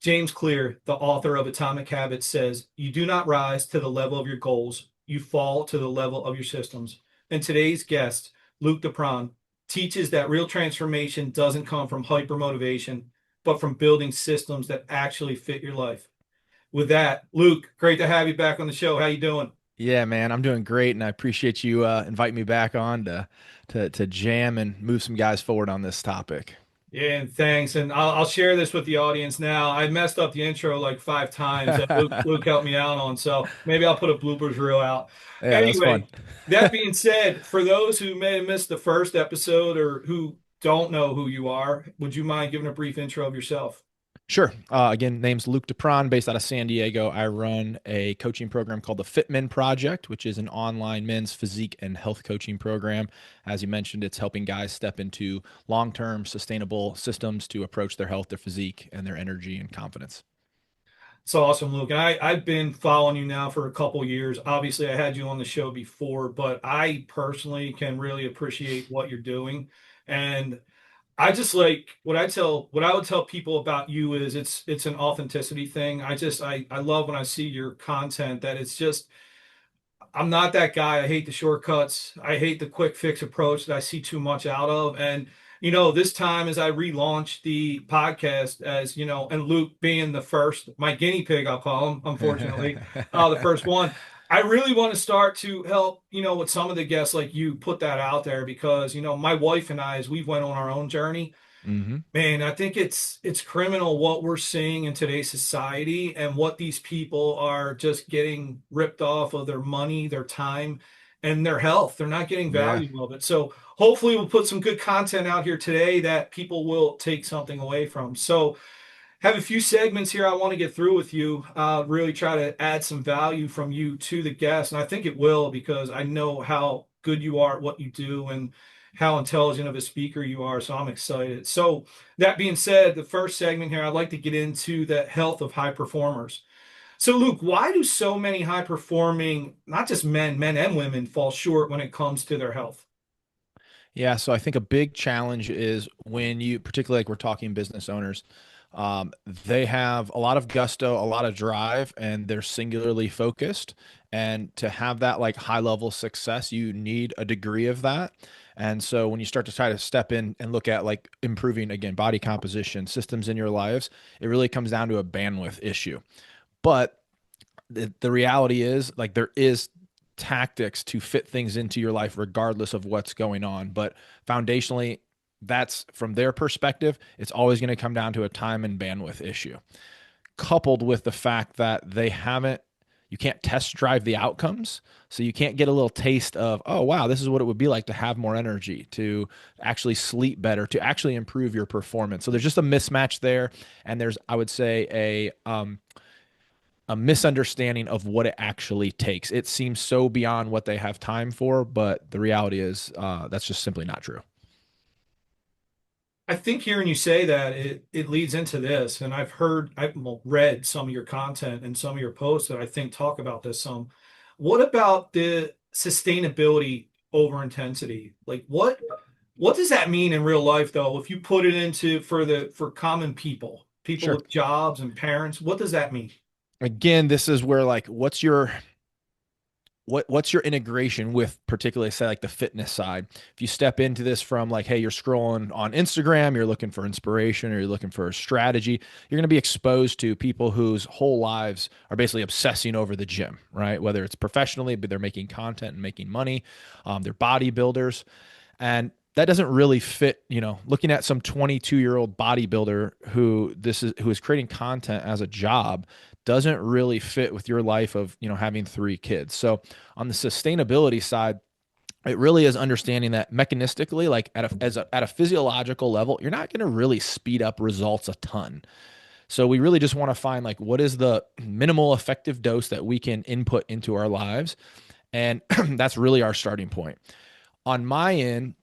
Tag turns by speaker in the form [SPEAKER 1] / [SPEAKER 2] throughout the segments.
[SPEAKER 1] James Clear, the author of Atomic Habits, says, "You do not rise to the level of your goals, you fall to the level of your systems." And today's guest, Luke DePron, teaches that real transformation doesn't come from hypermotivation, but from building systems that actually fit your life. With that, Luke, great to have you back on the show. How you doing?
[SPEAKER 2] Yeah, man, I'm doing great, and I appreciate you inviting me back on to jam and move some guys forward on this topic.
[SPEAKER 1] Yeah, and thanks. And I'll share this with the audience now. I messed up the intro like 5 times that Luke helped me out on. So maybe I'll put a bloopers reel out.
[SPEAKER 2] Yeah, that's fun.
[SPEAKER 1] Anyway, that being said, for those who may have missed the first episode or who don't know who you are, would you mind giving a brief intro of yourself?
[SPEAKER 2] Sure. Again, name's Luke DePron, based out of San Diego. I run a coaching program called the Fit Men Project, which is an online men's physique and health coaching program. As you mentioned, it's helping guys step into long-term sustainable systems to approach their health, their physique, and their energy and confidence.
[SPEAKER 1] It's awesome, Luke. And I've been following you now for a couple years. Obviously, I had you on the show before, but I personally can really appreciate what you're doing. And I just like what I would tell people about you is it's an authenticity thing. I love when I see your content that it's just I'm not that guy. I hate the shortcuts. I hate the quick fix approach that I see too much out of. And this time as I relaunched the podcast, as and Luke being the first, my guinea pig, I'll call him, unfortunately, the first one. I really want to start to help, with some of the guests like you put that out there because, my wife and I, as we went on our own journey,
[SPEAKER 2] hmm
[SPEAKER 1] man, I think it's criminal what we're seeing in today's society and what these people are just getting ripped off of their money, their time, and their health. They're not getting
[SPEAKER 2] Yeah.
[SPEAKER 1] value of it. So hopefully we'll put some good content out here today that people will take something away from. So have a few segments here I want to get through with you. Really try to add some value from you to the guest. And I think it will because I know how good you are at what you do and how intelligent of a speaker you are. So I'm excited. So that being said, the first segment here, I'd like to get into the health of high performers. So Luke, why do so many high performing, not just men and women, fall short when it comes to their health?
[SPEAKER 2] Yeah, so I think a big challenge is when you, particularly like we're talking business owners, they have a lot of gusto, a lot of drive, and they're singularly focused. And to have that like high level success, you need a degree of that. And so when you start to try to step in and look at like improving again body composition, systems in your lives, it really comes down to a bandwidth issue. But the reality is like there is tactics to fit things into your life regardless of what's going on, but foundationally, that's from their perspective, it's always going to come down to a time and bandwidth issue, coupled with the fact that you can't test drive the outcomes. So you can't get a little taste of, oh, wow, this is what it would be like to have more energy, to actually sleep better, to actually improve your performance. So there's just a mismatch there. And there's, I would say, a misunderstanding of what it actually takes. It seems so beyond what they have time for, but the reality is that's just simply not true.
[SPEAKER 1] I think hearing you say that it leads into this, and I've well, read some of your content and some of your posts that I think talk about this some. What about the sustainability over intensity? Like what does that mean in real life though? If you put it into for common people, people
[SPEAKER 2] Sure.
[SPEAKER 1] with jobs and parents, what does that mean?
[SPEAKER 2] Again, this is where like what's your integration with particularly say like the fitness side. If you step into this from like, hey, you're scrolling on Instagram, you're looking for inspiration or you're looking for a strategy, you're going to be exposed to people whose whole lives are basically obsessing over the gym, right? Whether it's professionally, but they're making content and making money, they're bodybuilders, and that doesn't really fit. Looking at some 22-year-old bodybuilder who is creating content as a job doesn't really fit with your life of having 3 kids. So on the sustainability side, it really is understanding that mechanistically, like at a physiological level, you're not going to really speed up results a ton. So we really just want to find like what is the minimal effective dose that we can input into our lives, and that's really our starting point. On my end,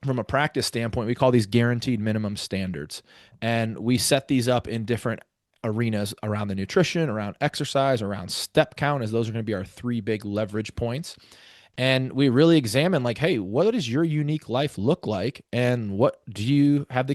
[SPEAKER 2] from a practice standpoint, we call these guaranteed minimum standards. And we set these up in different arenas around the nutrition, around exercise, around step count, as those are going to be our 3 big leverage points. And we really examine like, hey, what does your unique life look like? And what do you have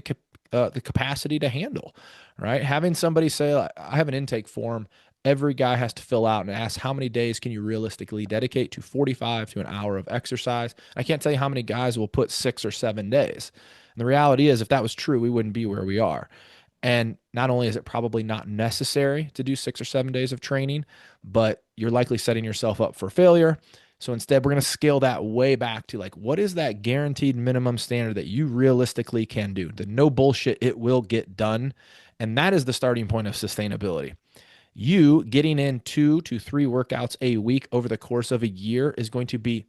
[SPEAKER 2] the capacity to handle, right? Having somebody say, I have an intake form every guy has to fill out and ask how many days can you realistically dedicate to 45 to an hour of exercise. I can't tell you how many guys will put 6 or 7 days. And the reality is, if that was true, we wouldn't be where we are. And not only is it probably not necessary to do 6 or 7 days of training, but you're likely setting yourself up for failure. So instead, we're going to scale that way back to like, what is that guaranteed minimum standard that you realistically can do? The no bullshit, it will get done. And that is the starting point of sustainability. You getting in 2 to 3 workouts a week over the course of a year is going to be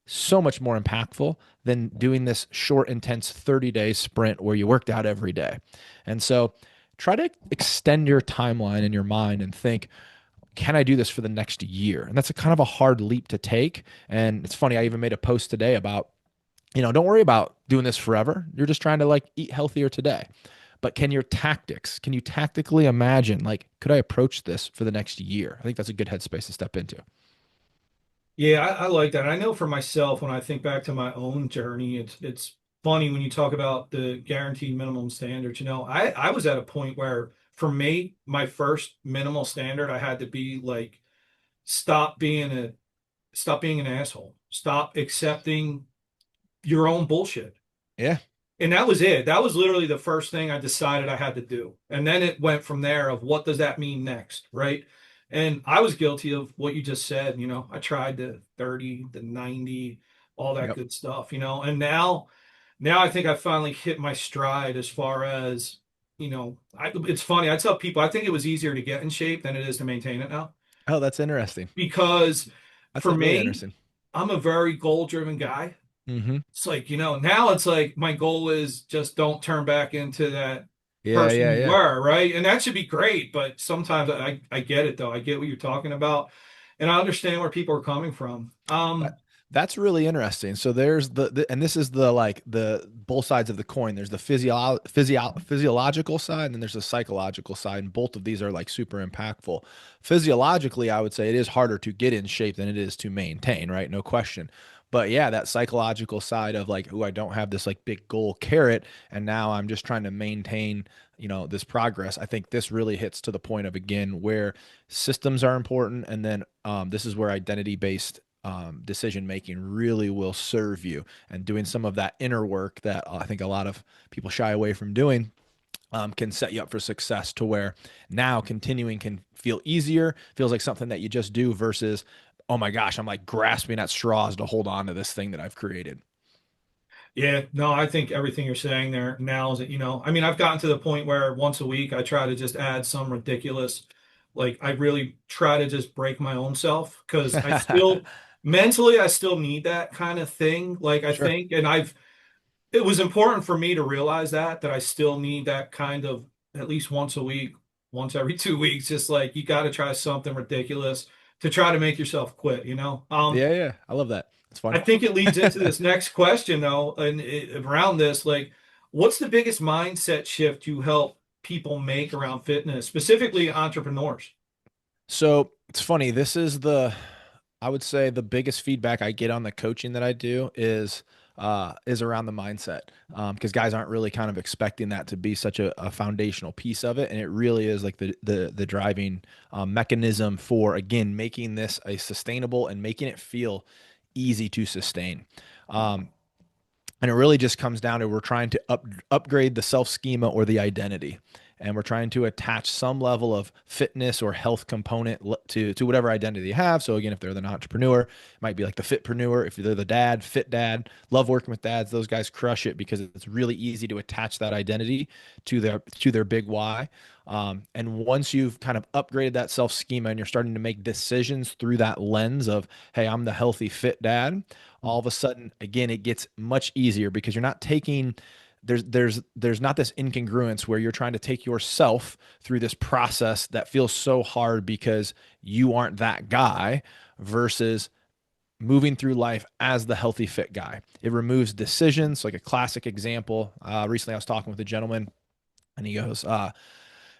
[SPEAKER 2] so much more impactful than doing this short, intense 30-day sprint where you worked out every day. And so try to extend your timeline in your mind and think, can I do this for the next year? And that's a kind of a hard leap to take. And it's funny, I even made a post today about, don't worry about doing this forever. You're just trying to like eat healthier today. But can you tactically imagine, like, could I approach this for the next year? I think that's a good headspace to step into.
[SPEAKER 1] Yeah, I like that. I know for myself, when I think back to my own journey, it's funny when you talk about the guaranteed minimum standards. I was at a point where for me, my first minimal standard, I had to be like, stop being a stop being an asshole. Stop accepting your own bullshit.
[SPEAKER 2] Yeah.
[SPEAKER 1] And that was it. That was literally the first thing I decided I had to do. And then it went from there of what does that mean next, right? And I was guilty of what you just said. I tried the 30, the 90, all that
[SPEAKER 2] Yep.
[SPEAKER 1] good stuff, and now I think I finally hit my stride as far as, it's funny. I tell people I think it was easier to get in shape than it is to maintain it now
[SPEAKER 2] Oh, that's interesting.
[SPEAKER 1] because
[SPEAKER 2] That's
[SPEAKER 1] for
[SPEAKER 2] really
[SPEAKER 1] me,
[SPEAKER 2] interesting.
[SPEAKER 1] I'm a very goal driven guy.
[SPEAKER 2] Mm-hmm.
[SPEAKER 1] It's like, now it's like my goal is just don't turn back into that
[SPEAKER 2] Yeah,
[SPEAKER 1] person
[SPEAKER 2] yeah,
[SPEAKER 1] you
[SPEAKER 2] yeah.
[SPEAKER 1] were, right? And that should be great. But sometimes I get it though. I get what you're talking about. And I understand where people are coming from.
[SPEAKER 2] That, that's really interesting. So there's and this is the like the both sides of the coin. There's the physiological side and then there's the psychological side, and both of these are like super impactful. Physiologically, I would say it is harder to get in shape than it is to maintain, right? No question. But yeah, that psychological side of like, oh, I don't have this like big goal carrot, and now I'm just trying to maintain, this progress. I think this really hits to the point of again where systems are important, and then this is where identity based decision making really will serve you, and doing some of that inner work that I think a lot of people shy away from doing can set you up for success to where now continuing can feel easier, feels like something that you just do versus, oh my gosh, I'm like grasping at straws to hold on to this thing that I've created.
[SPEAKER 1] Yeah, no, I think everything you're saying there nails it. I mean, I've gotten to the point where once a week I try to just add some ridiculous, like I really try to just break my own self because I still mentally I still need that kind of thing. Like I
[SPEAKER 2] Sure.
[SPEAKER 1] think, and it was important for me to realize that I still need that kind of at least once a week, once every 2 weeks, just like you got to try something ridiculous to try to make yourself quit.
[SPEAKER 2] Yeah, yeah. I love that. It's
[SPEAKER 1] I
[SPEAKER 2] fun.
[SPEAKER 1] think it leads into this next question though, and around this, like, what's the biggest mindset shift you help people make around fitness, specifically entrepreneurs?
[SPEAKER 2] So it's funny. I would say the biggest feedback I get on the coaching that I do is around the mindset. Because guys aren't really kind of expecting that to be such a foundational piece of it. And it really is like the driving mechanism for, again, making this a sustainable and making it feel easy to sustain. Um, and it really just comes down to we're trying to upgrade the self schema or the identity, and we're trying to attach some level of fitness or health component to whatever identity you have. So again, if they're an entrepreneur, it might be like the fitpreneur. If they're the dad, fit dad. Love working with dads. Those guys crush it because it's really easy to attach that identity to their big why. And once you've kind of upgraded that self schema and you're starting to make decisions through that lens of, hey, I'm the healthy fit dad, all of a sudden, again, it gets much easier because you're not taking there's not this incongruence where you're trying to take yourself through this process that feels so hard because you aren't that guy versus moving through life as the healthy fit guy. It removes decisions. Like a classic example, recently I was talking with a gentleman and he goes, well,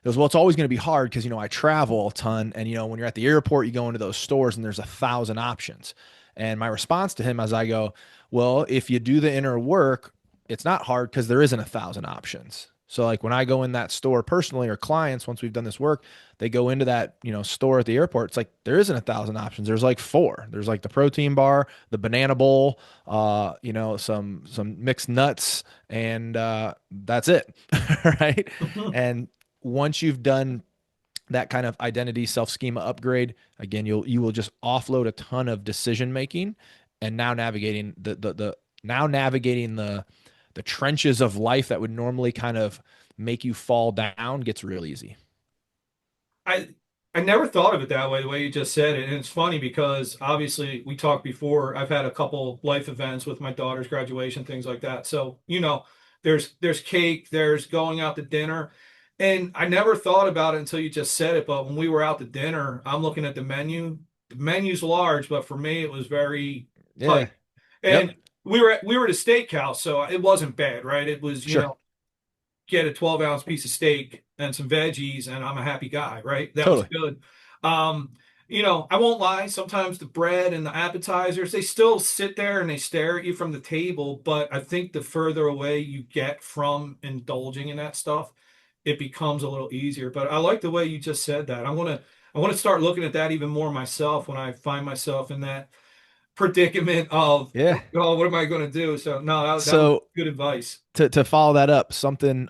[SPEAKER 2] it's always going to be hard because, I travel a ton. And, when you're at the airport, you go into those stores and there's 1,000 options. And my response to him as I go, well, if you do the inner work, it's not hard because there isn't 1,000 options. So like when I go in that store personally or clients, once we've done this work, they go into that, store at the airport. It's like there isn't 1,000 options. There's like four. There's like the protein bar, the banana bowl, some mixed nuts, and that's it. Right. And once you've done that kind of identity self schema upgrade, again, you will just offload a ton of decision making, and now navigating the trenches of life that would normally kind of make you fall down gets real easy.
[SPEAKER 1] I I never thought of it that way, the way you just said it. And it's funny because obviously we talked before. I've had a couple life events with my daughter's graduation, things like that. So, there's cake, there's going out to dinner. And I never thought about it until you just said it. But when we were out to dinner, I'm looking at the menu. The menu's large, but for me it was very
[SPEAKER 2] Yeah.
[SPEAKER 1] tight.
[SPEAKER 2] Yep.
[SPEAKER 1] And we were at a steakhouse, so it wasn't bad, right? It was,
[SPEAKER 2] Sure.
[SPEAKER 1] get a 12-ounce piece of steak and some veggies, and I'm a happy guy, right? That was
[SPEAKER 2] Totally.
[SPEAKER 1] good. Um, I won't lie, sometimes the bread and the appetizers, they still sit there and they stare at you from the table, but I think the further away you get from indulging in that stuff, it becomes a little easier. But I like the way you just said that. I want to start looking at that even more myself when I find myself in that predicament of,
[SPEAKER 2] Yeah.
[SPEAKER 1] oh, what am I going to do? So no, that was
[SPEAKER 2] So
[SPEAKER 1] good advice.
[SPEAKER 2] to follow that up, something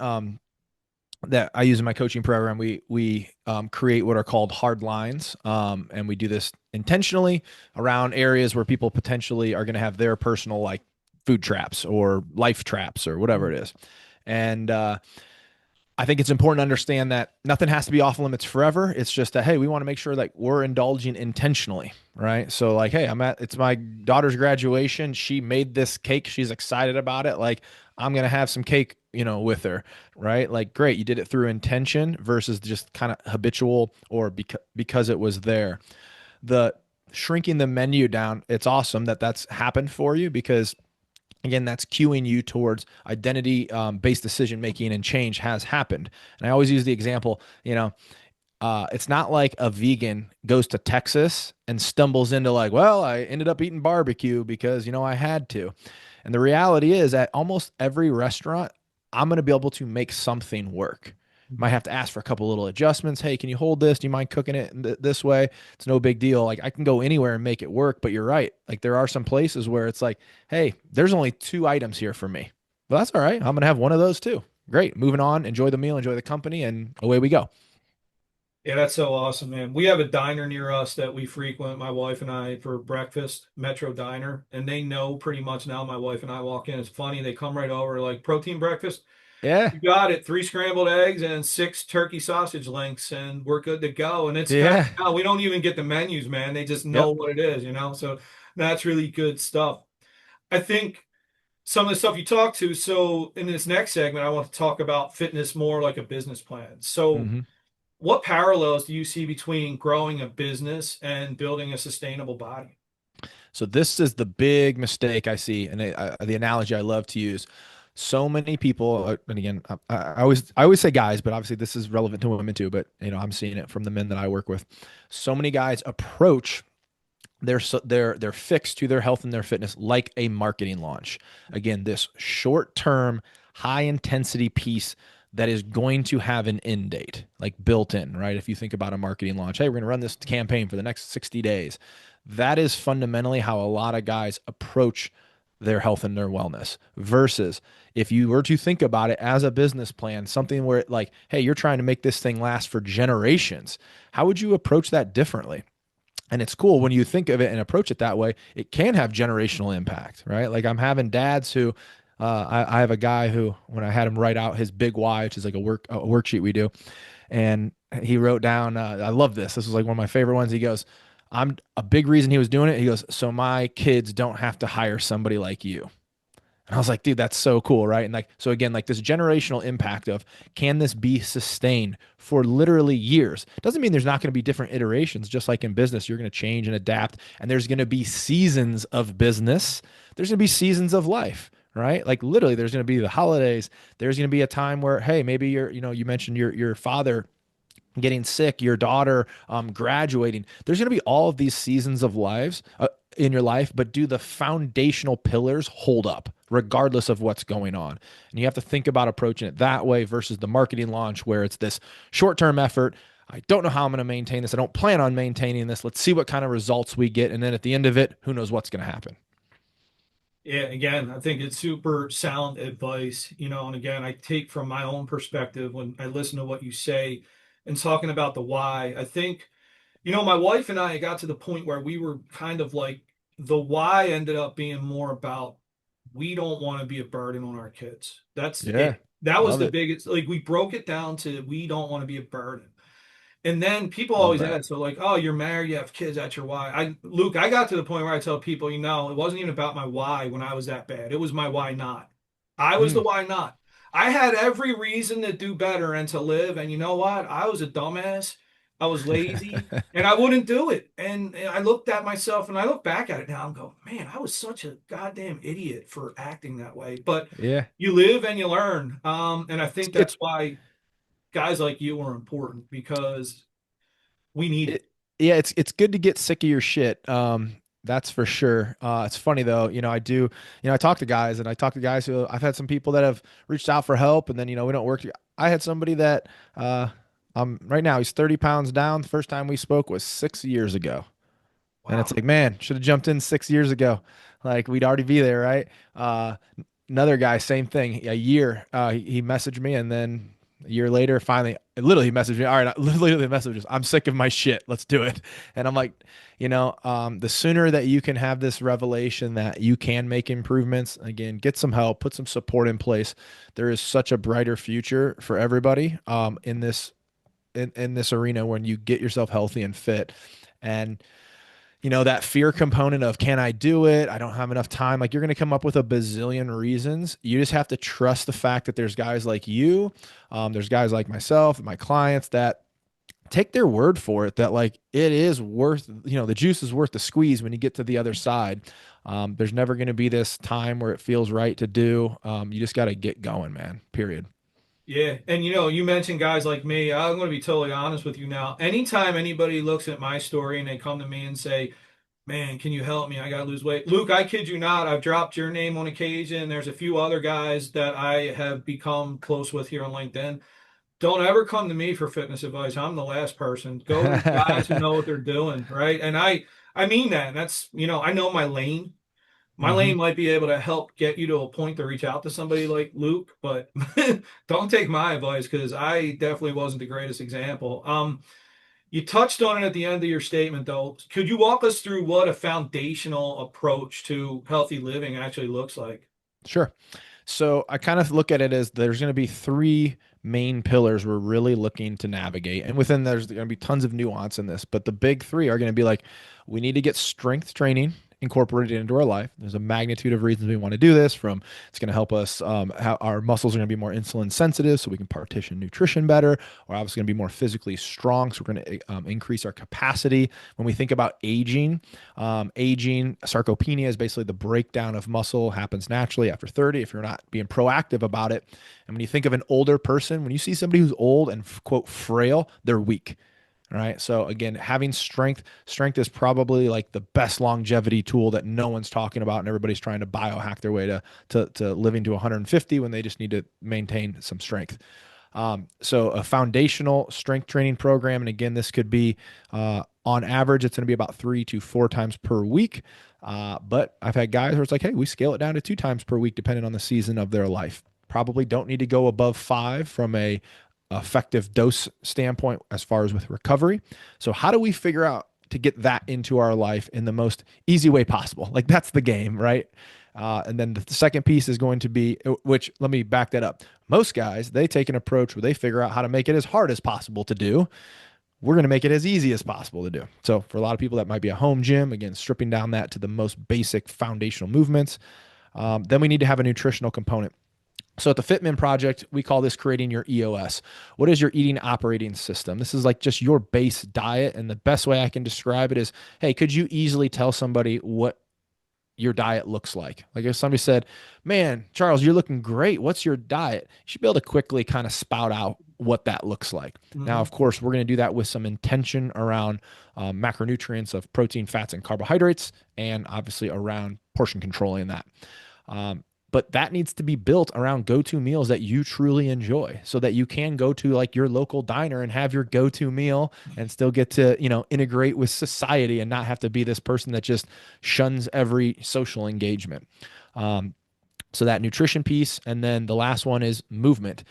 [SPEAKER 2] that I use in my coaching program, we create what are called hard lines, and we do this intentionally around areas where people potentially are going to have their personal like food traps or life traps or whatever it is, and I think it's important to understand that nothing has to be off limits forever. It's just that, hey, we want to make sure that we're indulging intentionally, right? So, like, hey, it's my daughter's graduation. She made this cake. She's excited about it. Like, I'm going to have some cake, with her, right? Like, great. You did it through intention versus just kind of habitual or because it was there. The shrinking the menu down, it's awesome that that's happened for you because again, that's cueing you towards identity based decision making and change has happened. And I always use the example, it's not like a vegan goes to Texas and stumbles into like, well, I ended up eating barbecue because, I had to. And the reality is at almost every restaurant, I'm going to be able to make something work. Might have to ask for a couple little adjustments. Hey, can you hold this? Do you mind cooking it this way? It's no big deal. Like I can go anywhere and make it work, but you're right. Like there are some places where it's like, hey, there's only two items here for me. Well, that's all right. I'm going to have one of those too. Great. Moving on. Enjoy the meal, enjoy the company, and away we go.
[SPEAKER 1] Yeah, that's so awesome, man. We have a diner near us that we frequent, my wife and I, for breakfast, Metro Diner, and they know pretty much now my wife and I walk in. It's funny, they come right over like protein breakfast.
[SPEAKER 2] Yeah.
[SPEAKER 1] You got it, three scrambled eggs and six turkey sausage links, and we're good to go. And it's kind
[SPEAKER 2] Yeah.
[SPEAKER 1] of, we don't even get the menus, man. They just know
[SPEAKER 2] Yep.
[SPEAKER 1] what it is. So that's really good stuff. I think some of the stuff you talk to. So in this next segment, I want to talk about fitness more like a business plan. So
[SPEAKER 2] hmm
[SPEAKER 1] what parallels do you see between growing a business and building a sustainable body?
[SPEAKER 2] So this is the big mistake I see, and the analogy I love to use. So many people, and again, I always say guys, but obviously this is relevant to women too. But I'm seeing it from the men that I work with. So many guys approach their fix to their health and their fitness like a marketing launch. Again, this short term, high intensity piece that is going to have an end date, like built in, right? If you think about a marketing launch, hey, we're going to run this campaign for the next 60 days. That is fundamentally how a lot of guys approach their health and their wellness versus if you were to think about it as a business plan, something where like, hey, you're trying to make this thing last for generations. How would you approach that differently? And it's cool when you think of it and approach it that way, it can have generational impact, right? Like I'm having dads who, I have a guy who, when I had him write out his big why, which is like a worksheet we do, and he wrote down, I love this. This was like one of my favorite ones. He goes, I'm a big reason he was doing it. He goes, so my kids don't have to hire somebody like you. And I was like, dude, that's so cool, right? And like, so again, like this generational impact of can this be sustained for literally years? Doesn't mean there's not going to be different iterations, just like in business, you're going to change and adapt, and there's going to be seasons of business. There's going to be seasons of life, right? Like literally, there's going to be the holidays. There's going to be a time where, hey, maybe you mentioned your father getting sick, your daughter graduating. There's going to be all of these seasons of lives in your life, but do the foundational pillars hold up? regardless of what's going on. And you have to think about approaching it that way versus the marketing launch where it's this short term effort. I don't know how I'm going to maintain this. I don't plan on maintaining this. Let's see what kind of results we get. And then at the end of it, who knows what's going to happen.
[SPEAKER 1] Yeah, again, I think it's super sound advice, and again, I take from my own perspective when I listen to what you say and talking about the why. I think, my wife and I got to the point where we were kind of like the why ended up being more about we don't want to be a burden on our kids. That's
[SPEAKER 2] Yeah.
[SPEAKER 1] it. That was
[SPEAKER 2] Love
[SPEAKER 1] the
[SPEAKER 2] it.
[SPEAKER 1] biggest, like we broke it down to we don't want to be a burden. And then people
[SPEAKER 2] Love
[SPEAKER 1] always
[SPEAKER 2] that.
[SPEAKER 1] ask, so like, oh, you're married, you have kids, that's your why. Luke, I got to the point where I tell people, it wasn't even about my why when I was that bad. It was my why not. I was the
[SPEAKER 2] Mm,
[SPEAKER 1] why not. I had every reason to do better and to live. And you know what? I was a dumbass. I was lazy and I wouldn't do it. And I looked at myself and I look back at it now and go, man, I was such a goddamn idiot for acting that way. But
[SPEAKER 2] yeah.
[SPEAKER 1] you live and you learn. And I think
[SPEAKER 2] It's
[SPEAKER 1] that's why guys like you are important because we need it.
[SPEAKER 2] it, yeah, it's good to get sick of your shit. That's for sure. It's funny though, I talk to guys and I talk to guys who I've had some people that have reached out for help and then, we don't work. I had somebody that, right now he's 30 pounds down. The first time we spoke was 6 years ago. And it's
[SPEAKER 1] Wow.
[SPEAKER 2] like, man, should have jumped in 6 years ago. Like we'd already be there, right? Another guy, same thing. A year, he messaged me, and then a year later, finally, literally, he messaged me. All right, literally, the message is, "I'm sick of my shit. Let's do it." And I'm like, the sooner that you can have this revelation that you can make improvements, again, get some help, put some support in place. There is such a brighter future for everybody in this arena when you get yourself healthy and fit. And that fear component of can I do it? I don't have enough time. Like you're going to come up with a bazillion reasons. You just have to trust the fact that there's guys like you, there's guys like myself, and my clients that take their word for it that like it is worth, the juice is worth the squeeze when you get to the other side. There's never going to be this time where it feels right to do. You just got to get going, man. Period.
[SPEAKER 1] Yeah. And you mentioned guys like me. I'm going to be totally honest with you now. Anytime anybody looks at my story and they come to me and say, man, can you help me? I got to lose weight. Luke, I kid you not. I've dropped your name on occasion. There's a few other guys that I have become close with here on LinkedIn. Don't ever come to me for fitness advice. I'm the last person. Go to the guys who know what they're doing, right? And I mean that. And that's, I know my lane. My
[SPEAKER 2] hmm
[SPEAKER 1] lane might be able to help get you to a point to reach out to somebody like Luke, but don't take my advice because I definitely wasn't the greatest example. You touched on it at the end of your statement, though. Could you walk us through what a foundational approach to healthy living actually looks like?
[SPEAKER 2] Sure. So I kind of look at it as there's going to be three main pillars we're really looking to navigate. And within there's going to be tons of nuance in this, but the big three are going to be like we need to get strength training incorporated into our life. There's a magnitude of reasons we want to do this from it's going to help us how our muscles are going to be more insulin sensitive so we can partition nutrition better. We're obviously going to be more physically strong. So we're going to increase our capacity. When we think about aging, sarcopenia is basically the breakdown of muscle happens naturally after 30 if you're not being proactive about it. And when you think of an older person, when you see somebody who's old and quote frail, they're weak. All right. So again, having strength is probably like the best longevity tool that no one's talking about, and everybody's trying to biohack their way to living to 150 when they just need to maintain some strength. So a foundational strength training program, and again, this could be on average, it's going to be about 3 to 4 times per week. But I've had guys where it's like, hey, we scale it down to 2 times per week, depending on the season of their life. Probably don't need to go above five from a effective dose standpoint as far as with recovery. So how do we figure out to get that into our life in the most easy way possible? Like that's the game, right? And then the second piece is going to be, which let me back that up. Most guys, they take an approach where they figure out how to make it as hard as possible to do. We're going to make it as easy as possible to do. So for a lot of people, that might be a home gym. Again, stripping down that to the most basic foundational movements. Then we need to have a nutritional component. So at the Fitman Project, we call this creating your EOS. What is your eating operating system? This is like just your base diet. And the best way I can describe it is, hey, could you easily tell somebody what your diet looks like? Like if somebody said, man, Charles, you're looking great. What's your diet? You should be able to quickly kind of spout out what that looks like. Now,
[SPEAKER 1] Hmm.
[SPEAKER 2] of course, we're going to do that with some intention around macronutrients of protein, fats, and carbohydrates, and obviously around portion controlling that. but that needs to be built around go-to meals that you truly enjoy so that you can go to like your local diner and have your go-to meal and still get to, integrate with society and not have to be this person that just shuns every social engagement. Um, so that nutrition piece. And then the last one is movement.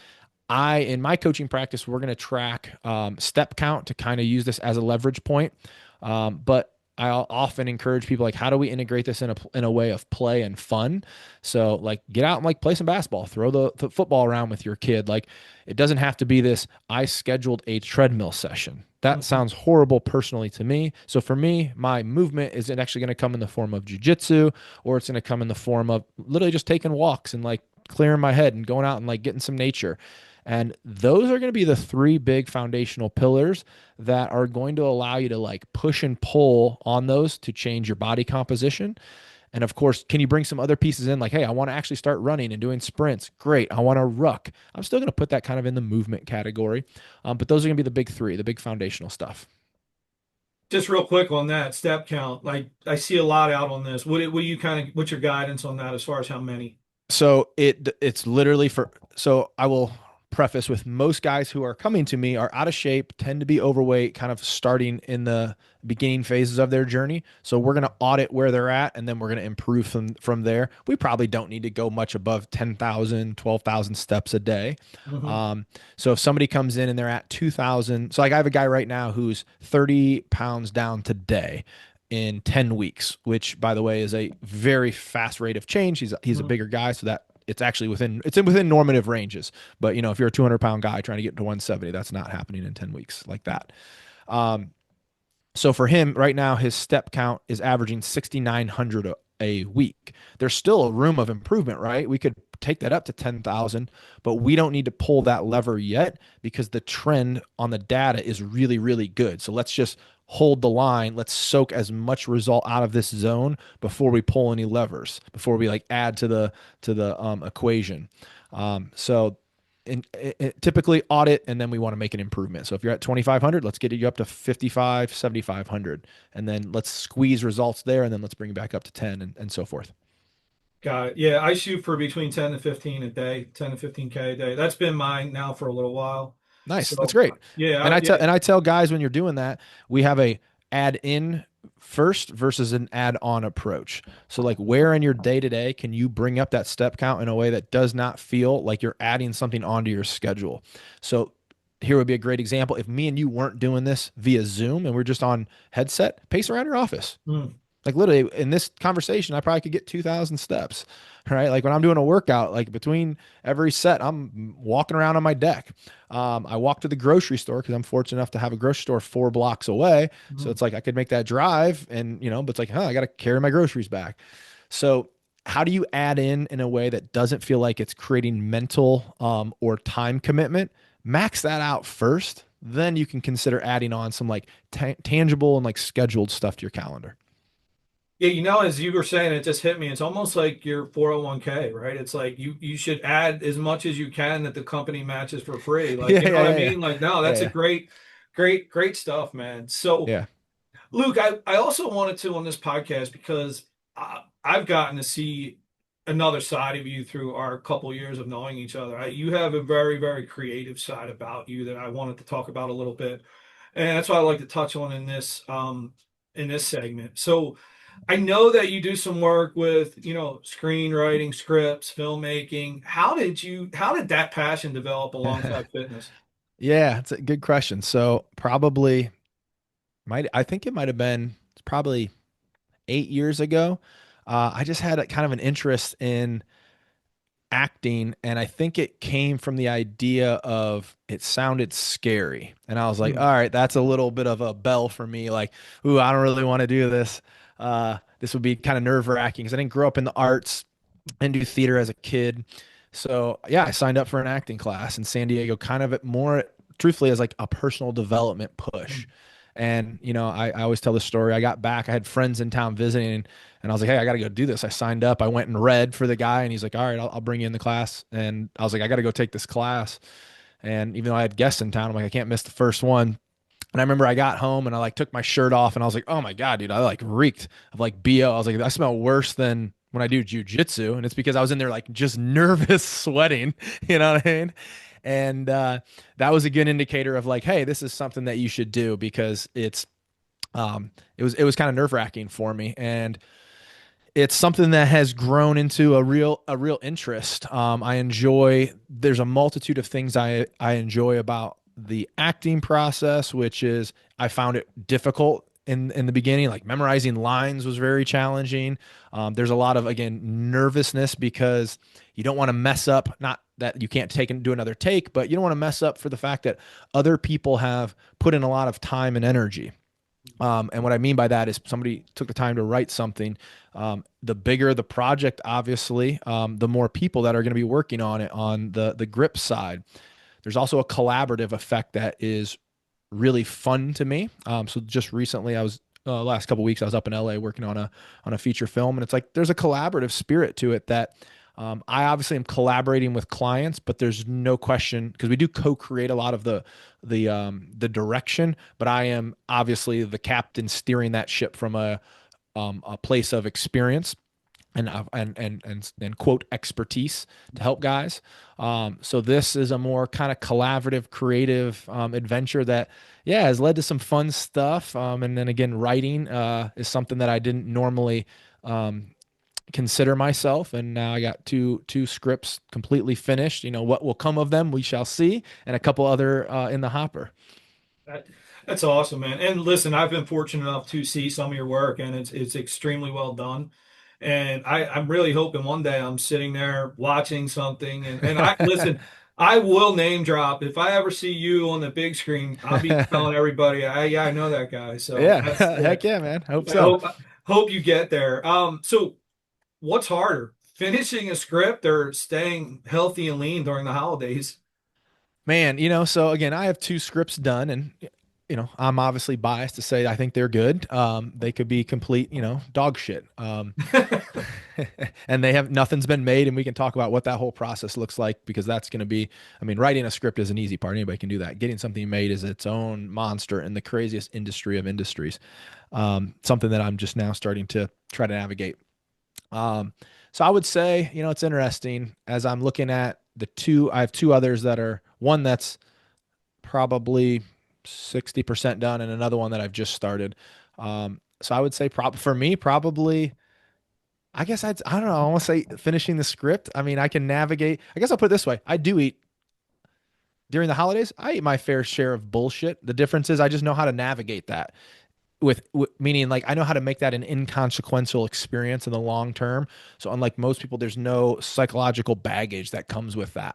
[SPEAKER 2] In my coaching practice, we're going to track step count to kind of use this as a leverage point. But I often encourage people like, how do we integrate this in a way of play and fun? So like get out and like play some basketball, throw the football around with your kid. Like it doesn't have to be this, I scheduled a treadmill session. That
[SPEAKER 1] Mhm.
[SPEAKER 2] sounds horrible personally to me. So for me, my movement is actually going to come in the form of jujitsu, or it's going to come in the form of literally just taking walks and like clearing my head and going out and like getting some nature. And those are going to be the three big foundational pillars that are going to allow you to like push and pull on those to change your body composition. And of course, can you bring some other pieces in? Like, hey, I want to actually start running and doing sprints. Great. I want to ruck. I'm still going to put that kind of in the movement category. But those are going to be the big three, the big foundational stuff.
[SPEAKER 1] Just real quick on that step count. Like I see a lot out on this. What do you kind of, what's your guidance on that as far as how many?
[SPEAKER 2] So it's literally for, so I will preface with, most guys who are coming to me are out of shape, tend to be overweight, kind of starting in the beginning phases of their journey. So we're going to audit where they're at, and then we're going to improve from there. We probably don't need to go much above 10,000, 12,000 steps a day.
[SPEAKER 1] Hmm.
[SPEAKER 2] Um, so if somebody comes in and they're at 2,000, so like I have a guy right now who's 30 pounds down today in 10 weeks, which by the way is a very fast rate of change. He's a
[SPEAKER 1] Hmm.
[SPEAKER 2] bigger guy, so that it's within normative ranges. But if you're a 200-pound guy trying to get to 170, that's not happening in 10 weeks like that. Um, so for him right now, his step count is averaging 6,900 a week. There's still a room of improvement, right? We could take that up to 10,000, but we don't need to pull that lever yet because the trend on the data is really, really good. So let's just hold the line. Let's soak as much result out of this zone before we pull any levers, before we like add to the equation. So typically audit, and then we want to make an improvement. So if you're at 2,500, let's get you up to 55, 7,500, and then let's squeeze results there, and then let's bring it back up to 10, and so forth.
[SPEAKER 1] Got it. Yeah, I shoot for between 10 to 15 a day, 10 to 15K a day. That's been mine now for a little while.
[SPEAKER 2] Nice. That's
[SPEAKER 1] So
[SPEAKER 2] great.
[SPEAKER 1] yeah,
[SPEAKER 2] And I tell
[SPEAKER 1] yeah.
[SPEAKER 2] and I tell guys, when you're doing that, we have a add in first versus an add on approach. So like, where in your day to day can you bring up that step count in a way that does not feel like you're adding something onto your schedule? So here would be a great example. If me and you weren't doing this via Zoom and we're just on headset, pace around your office.
[SPEAKER 1] Mm,
[SPEAKER 2] Like literally in this conversation, I probably could get 2,000 steps, right? Like when I'm doing a workout, like between every set, I'm walking around on my deck. I walk to the grocery store because I'm fortunate enough to have a grocery store 4 blocks away. So
[SPEAKER 1] mm.
[SPEAKER 2] it's like I could make that drive, and, but it's like, I got to carry my groceries back. So how do you add in a way that doesn't feel like it's creating mental or time commitment? Max that out first. Then you can consider adding on some like tangible and like scheduled stuff to your calendar.
[SPEAKER 1] Yeah, as you were saying, it just hit me. It's almost like your 401k, right? It's like you should add as much as you can that the company matches for free. Like,
[SPEAKER 2] Yeah,
[SPEAKER 1] you know
[SPEAKER 2] yeah,
[SPEAKER 1] what I
[SPEAKER 2] yeah, yeah,
[SPEAKER 1] mean? Like, no,
[SPEAKER 2] yeah,
[SPEAKER 1] that's a
[SPEAKER 2] yeah,
[SPEAKER 1] great stuff, man. So,
[SPEAKER 2] yeah.
[SPEAKER 1] Luke, I also wanted to on this podcast because I've gotten to see another side of you through our couple years of knowing each other. You have a very, very creative side about you that I wanted to talk about a little bit, and that's what I like to touch on in this segment. So I know that you do some work with, screenwriting, scripts, filmmaking. How did that passion develop alongside fitness?
[SPEAKER 2] Yeah, it's a good question. So probably I think it might have been probably 8 years ago. I just had a kind of an interest in acting, and I think it came from the idea of it sounded scary. And I was like,
[SPEAKER 1] Hmm.
[SPEAKER 2] all right, that's a little bit of a bell for me. Like, ooh, I don't really want to do this. This would be kind of nerve-wracking because I didn't grow up in the arts and do theater as a kid. So yeah, I signed up for an acting class in San Diego, kind of more truthfully as like a personal development push. And I always tell this story. I got back, I had friends in town visiting, and I was like, hey, I got to go do this. I signed up. I went and read for the guy, and he's like, all right, I'll bring you in the class. And I was like, I got to go take this class. And even though I had guests in town, I'm like, I can't miss the first one. And I remember I got home and I like took my shirt off and I was like, oh my God, dude, I like reeked of like BO. I was like, I smell worse than when I do jujitsu, and it's because I was in there like just nervous, sweating. You know what I mean? And that was a good indicator of like, hey, this is something that you should do because it was kind of nerve wracking for me, and it's something that has grown into a real interest. I enjoy. There's a multitude of things I enjoy about the acting process, which is I found it difficult in the beginning. Like memorizing lines was very challenging. There's a lot of again nervousness because you don't want to mess up. Not that you can't take and do another take, but you don't want to mess up for the fact that other people have put in a lot of time and energy. And what I mean by that is somebody took the time to write something. The bigger the project, obviously, the more people that are going to be working on it on the grip side. There's also a collaborative effect that is really fun to me. So just recently, I was last couple of weeks, I was up in LA working on a feature film, and it's like there's a collaborative spirit to it that I obviously am collaborating with clients, but there's no question because we do co-create a lot of the direction, but I am obviously the captain steering that ship from a place of experience and quote expertise to help guys. So this is a more kind of collaborative, creative adventure that, yeah, has led to some fun stuff. And then again, writing is something that I didn't normally consider myself, and now I got two scripts completely finished. What will come of them, we shall see, and a couple other in the hopper.
[SPEAKER 1] That, that's awesome, man. And listen, I've been fortunate enough to see some of your work, and it's extremely well done. And I'm really hoping one day I'm sitting there watching something, and I listen. I will name drop if I ever see you on the big screen. I'll be telling everybody, yeah, I know that guy. So
[SPEAKER 2] Yeah,
[SPEAKER 1] that's yeah.
[SPEAKER 2] heck yeah, man. Hope
[SPEAKER 1] I
[SPEAKER 2] so.
[SPEAKER 1] hope you get there. So what's harder, finishing a script or staying healthy and lean during the holidays?
[SPEAKER 2] Man, so again, I have two scripts done, and I'm obviously biased to say I think they're good. They could be complete, dog shit. And they have nothing's been made, and we can talk about what that whole process looks like because that's going to be, I mean, writing a script is an easy part. Anybody can do that. Getting something made is its own monster in the craziest industry of industries. Something that I'm just now starting to try to navigate. Um, so I would say, it's interesting as I'm looking at the two. I have two others that are one that's probably 60% done, and another one that I've just started. So I would say, for me, probably. I don't know. I want to say finishing the script. I mean, I can navigate. I guess I'll put it this way: I do eat during the holidays. I eat my fair share of bullshit. The difference is I just know how to navigate that with meaning like I know how to make that an inconsequential experience in the long term. So unlike most people, there's no psychological baggage that comes with that.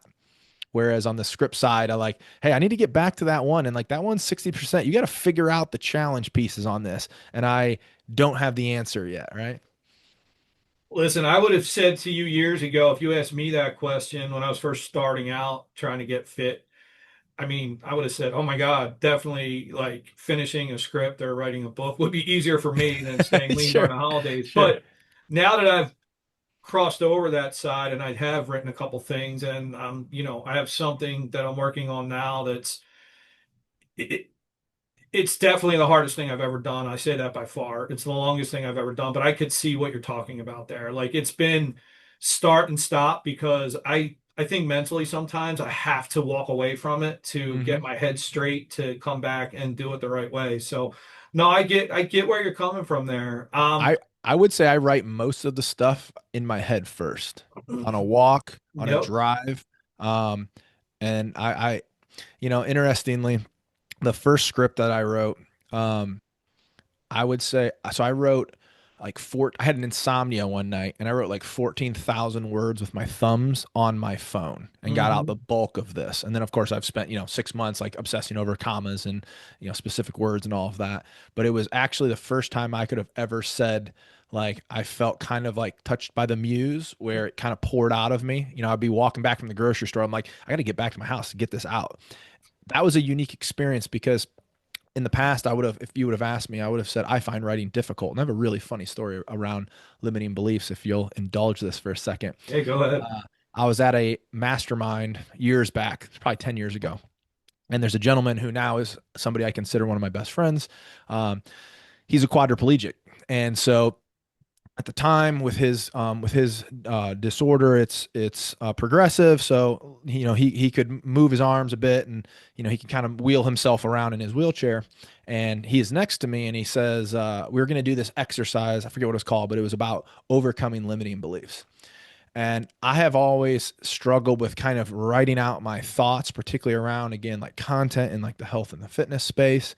[SPEAKER 2] Whereas on the script side, I like, hey, I need to get back to that one. And like that one's 60%. You got to figure out the challenge pieces on this. And I don't have the answer yet, right?
[SPEAKER 1] Listen, I would have said to you years ago, if you asked me that question when I was first starting out trying to get fit, I mean, I would have said, oh my God, definitely like finishing a script or writing a book would be easier for me than staying lean during
[SPEAKER 2] Sure.
[SPEAKER 1] the holidays.
[SPEAKER 2] Sure.
[SPEAKER 1] But now that I've crossed over that side and I have written a couple things and I have something that I'm working on now that's it, it's definitely the hardest thing I've ever done. I say that by far. It's the longest thing I've ever done, but I could see what you're talking about there. Like it's been start and stop because I think mentally sometimes I have to walk away from it to get
[SPEAKER 2] Hmm.
[SPEAKER 1] my head straight to come back and do it the right way. So no, I get where you're coming from there.
[SPEAKER 2] I would say I write most of the stuff in my head first on a walk, on a
[SPEAKER 1] Yep.
[SPEAKER 2] drive. Um, and interestingly, the first script that I wrote, um, I would say, so I wrote I had an insomnia one night and I wrote like 14,000 words with my thumbs on my phone and got out the
[SPEAKER 1] Hmm.
[SPEAKER 2] bulk of this. And then of course I've spent, 6 months like obsessing over commas and, specific words and all of that. But it was actually the first time I could have ever said, like, I felt kind of like touched by the muse where it kind of poured out of me. I'd be walking back from the grocery store. I'm like, I got to get back to my house to get this out. That was a unique experience because in the past, if you would have asked me, I would have said, I find writing difficult. And I have a really funny story around limiting beliefs, if you'll indulge this for a second.
[SPEAKER 1] Hey, go ahead.
[SPEAKER 2] Uh, I was at a mastermind years back, probably 10 years ago. And there's a gentleman who now is somebody I consider one of my best friends. Um, he's a quadriplegic. And so at the time with his disorder, it's progressive, so he could move his arms a bit, and he can kind of wheel himself around in his wheelchair. And he is next to me, and he says, we are going to do this exercise. I forget what it was called, but it was about overcoming limiting beliefs. And I have always struggled with kind of writing out my thoughts, particularly around, again, like content in like the health and the fitness space.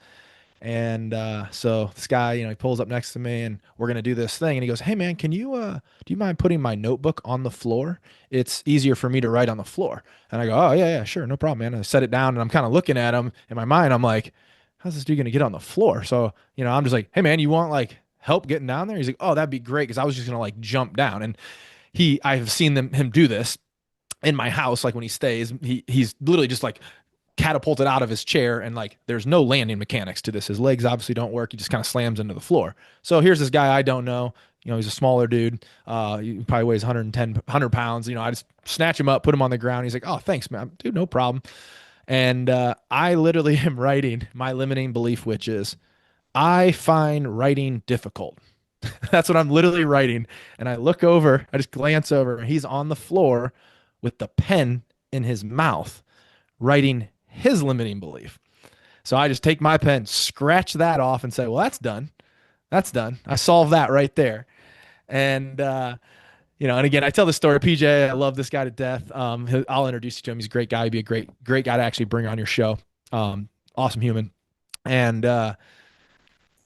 [SPEAKER 2] And so this guy, he pulls up next to me, and we're gonna do this thing. And he goes, "Hey man, can you do you mind putting my notebook on the floor? It's easier for me to write on the floor." And I go, "Oh yeah, yeah, sure, no problem, man." And I set it down, and I'm kind of looking at him in my mind. I'm like, "How's this dude gonna get on the floor?" So I'm just like, "Hey man, you want like help getting down there?" He's like, "Oh, that'd be great," because I was just gonna like jump down. And I've seen him do this in my house, like when he stays, he's literally just like catapulted out of his chair, and like there's no landing mechanics to this. His legs obviously don't work. He just kind of slams into the floor. So here's this guy I don't know. He's a smaller dude. He probably weighs 110, 100 pounds. I just snatch him up, put him on the ground. He's like, "Oh, thanks, man. Dude, no problem." And I literally am writing my limiting belief, which is I find writing difficult. That's what I'm literally writing. And I look over, I just glance over, and he's on the floor with the pen in his mouth, writing his limiting belief. So I just take my pen, scratch that off, and say, "Well, that's done. That's done. I solved that right there." And and again, I tell this story. PJ, I love this guy to death. I'll introduce you to him. He's a great guy. He'd be a great guy to actually bring on your show. Awesome human. And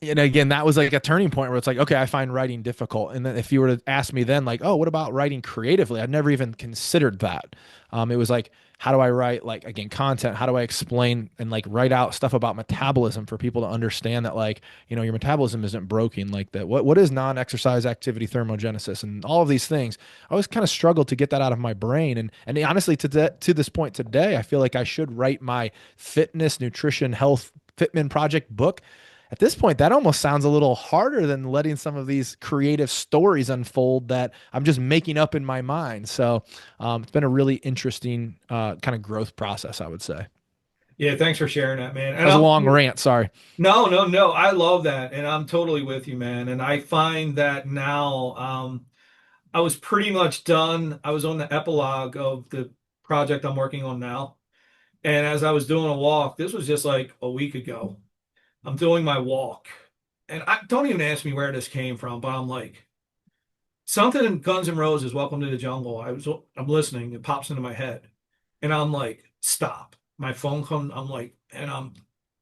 [SPEAKER 2] again, that was like a turning point where it's like, okay, I find writing difficult. And then if you were to ask me then, like, "Oh, what about writing creatively?" I'd never even considered that. It was like, how do I write, like, again, content? How do I explain and like write out stuff about metabolism for people to understand that, like, your metabolism isn't broken, like that. What is non-exercise activity thermogenesis and all of these things? I always kind of struggled to get that out of my brain. And honestly, to this point today, I feel like I should write my fitness, nutrition, health, Fitman project book. At this point, that almost sounds a little harder than letting some of these creative stories unfold that I'm just making up in my mind. So it's been a really interesting kind of growth process, I would say. That
[SPEAKER 1] Yeah, thanks for sharing that, man. And
[SPEAKER 2] was a
[SPEAKER 1] I'm
[SPEAKER 2] long rant. Sorry.
[SPEAKER 1] no, no, no. I love that, and I'm totally with you, man. And I find that now, I was pretty much done. I was on the epilogue of the project I'm working on now, and as I was doing a walk, this was just like a week ago. I'm doing my walk, and I don't even ask me where this came from, but I'm like something in Guns N' Roses, "Welcome to the Jungle." I'm listening, it pops into my head, and I'm like, stop. My phone comes, I'm like, and I'm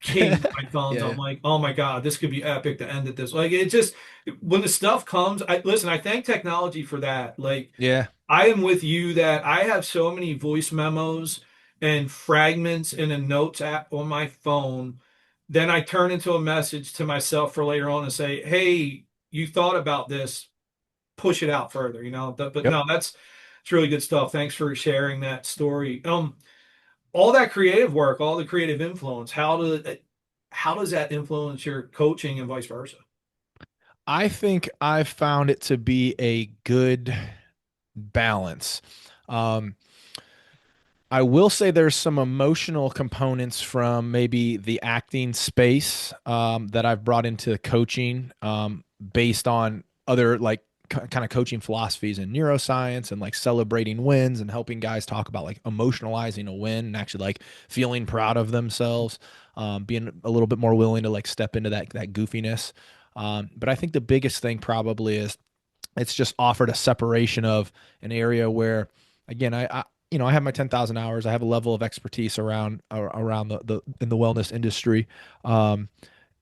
[SPEAKER 1] king my phones. I'm
[SPEAKER 2] Yeah.
[SPEAKER 1] like, oh my God, this could be epic to end it this. Like it just when the stuff comes, I listen, I thank technology for that. Like
[SPEAKER 2] Yeah.
[SPEAKER 1] I am with you that I have so many voice memos and fragments in a notes app on my phone. Then I turn into a message to myself for later on and say, "Hey, you thought about this, push it out further," But
[SPEAKER 2] Yep.
[SPEAKER 1] no, that's it's really good stuff. Thanks for sharing that story. All that creative work, all the creative influence, how does that influence your coaching and vice versa?
[SPEAKER 2] I think I've found it to be a good balance. Um, I will say there's some emotional components from maybe the acting space that I've brought into coaching based on other like kind of coaching philosophies in neuroscience and like celebrating wins and helping guys talk about like emotionalizing a win and actually like feeling proud of themselves, being a little bit more willing to like step into that goofiness. But I think the biggest thing probably is it's just offered a separation of an area where, again, I have my 10,000 hours. I have a level of expertise around the in the wellness industry, um,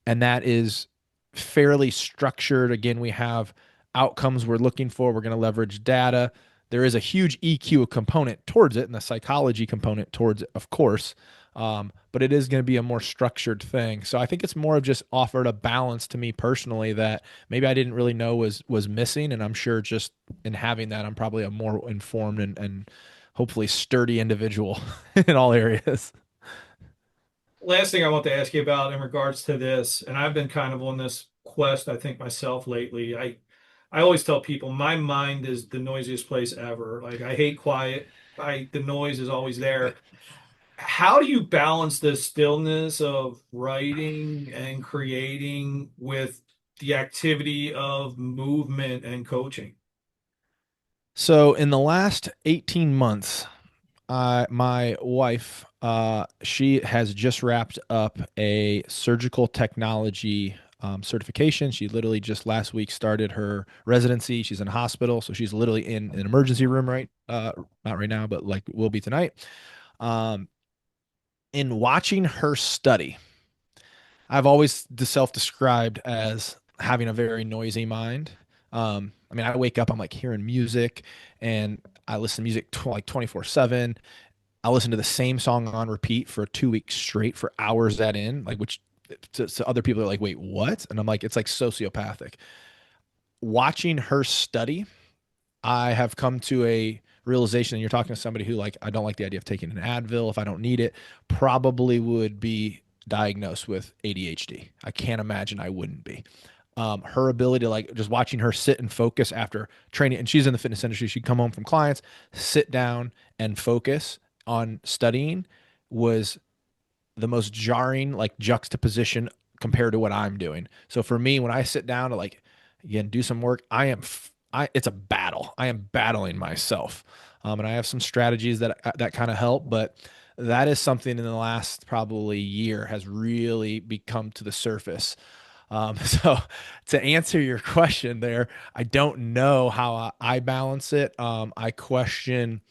[SPEAKER 2] and that is fairly structured. Again, we have outcomes we're looking for. We're going to leverage data. There is a huge EQ component towards it and the psychology component towards it, of course. But it is going to be a more structured thing. So I think it's more of just offered a balance to me personally that maybe I didn't really know was missing. And I'm sure just in having that, I'm probably a more informed and hopefully sturdy individual in all areas.
[SPEAKER 1] Last thing I want to ask you about in regards to this, and I've been kind of on this quest, I think myself lately. I always tell people my mind is the noisiest place ever. Like I hate quiet. The noise is always there. How do you balance the stillness of writing and creating with the activity of movement and coaching?
[SPEAKER 2] So in the last 18 months, my wife, she has just wrapped up a surgical technology certification. She literally just last week started her residency. She's in a hospital, so she's literally in an emergency room not right now, but like will be tonight. Um, in watching her study, I've always self-described as having a very noisy mind. I mean, I wake up, I'm like hearing music, and I listen to music like 24/7. I listen to the same song on repeat for 2 weeks straight for hours at in, like which to other people are like, wait, what? And I'm like, it's like sociopathic. Watching her study, I have come to a realization, and you're talking to somebody who like I don't like the idea of taking an Advil if I don't need it, probably would be diagnosed with ADHD. I can't imagine I wouldn't be. Her ability to like just watching her sit and focus after training, and she's in the fitness industry. She'd come home from clients, sit down and focus on studying was the most jarring like juxtaposition compared to what I'm doing. So for me, when I sit down to like again do some work, it's a battle. I am battling myself, and I have some strategies that kind of help, but that is something in the last probably year has really become to the surface. So to answer your question there, I don't know how I balance it. I question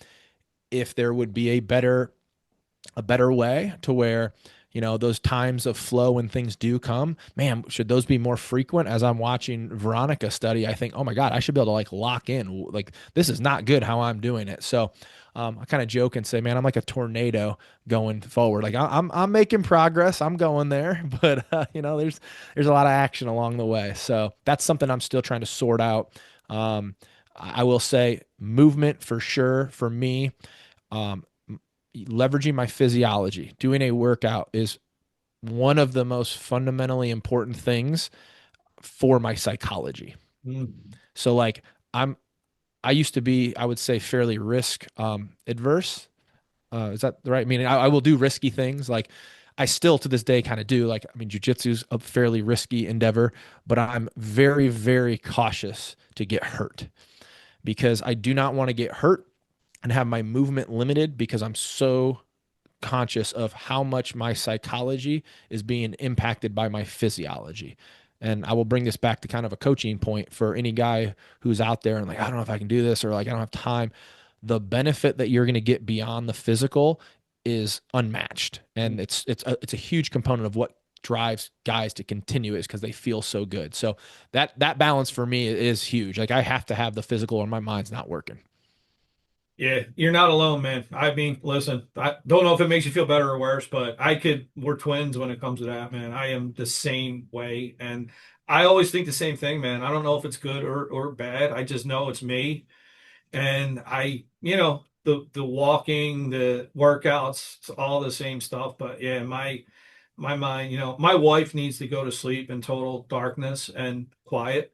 [SPEAKER 2] if there would be a better way to where those times of flow when things do come, man, should those be more frequent? As I'm watching Veronica study, I think, oh my god, I should be able to like lock in, like this is not good how I'm doing it. So I kind of joke and say, man, I'm like a tornado going forward. Like I'm making progress, I'm going there, but there's a lot of action along the way. So that's something I'm still trying to sort out. I will say movement for sure for me. um, Leveraging my physiology, doing a workout is one of the most fundamentally important things for my psychology.
[SPEAKER 1] Mm.
[SPEAKER 2] So like I'm I used to be, I would say, fairly risk adverse. Is that the right meaning? I will do risky things. Like I still to this day kind of do. Like I mean, jujitsu's a fairly risky endeavor, but I'm very, very cautious to get hurt because I do not want to get hurt and have my movement limited because I'm so conscious of how much my psychology is being impacted by my physiology. And I will bring this back to kind of a coaching point for any guy who's out there and like, I don't know if I can do this or like, I don't have time. The benefit that you're going to get beyond the physical is unmatched. And it's a huge component of what drives guys to continue is because they feel so good. So that balance for me is huge. Like I have to have the physical or my mind's not working.
[SPEAKER 1] Yeah, you're not alone, man. I mean, listen, I don't know if it makes you feel better or worse, but we're twins when it comes to that, man. I am the same way. And I always think the same thing, man. I don't know if it's good or bad. I just know it's me. And the walking, the workouts, it's all the same stuff. But yeah, my mind, my wife needs to go to sleep in total darkness and quiet.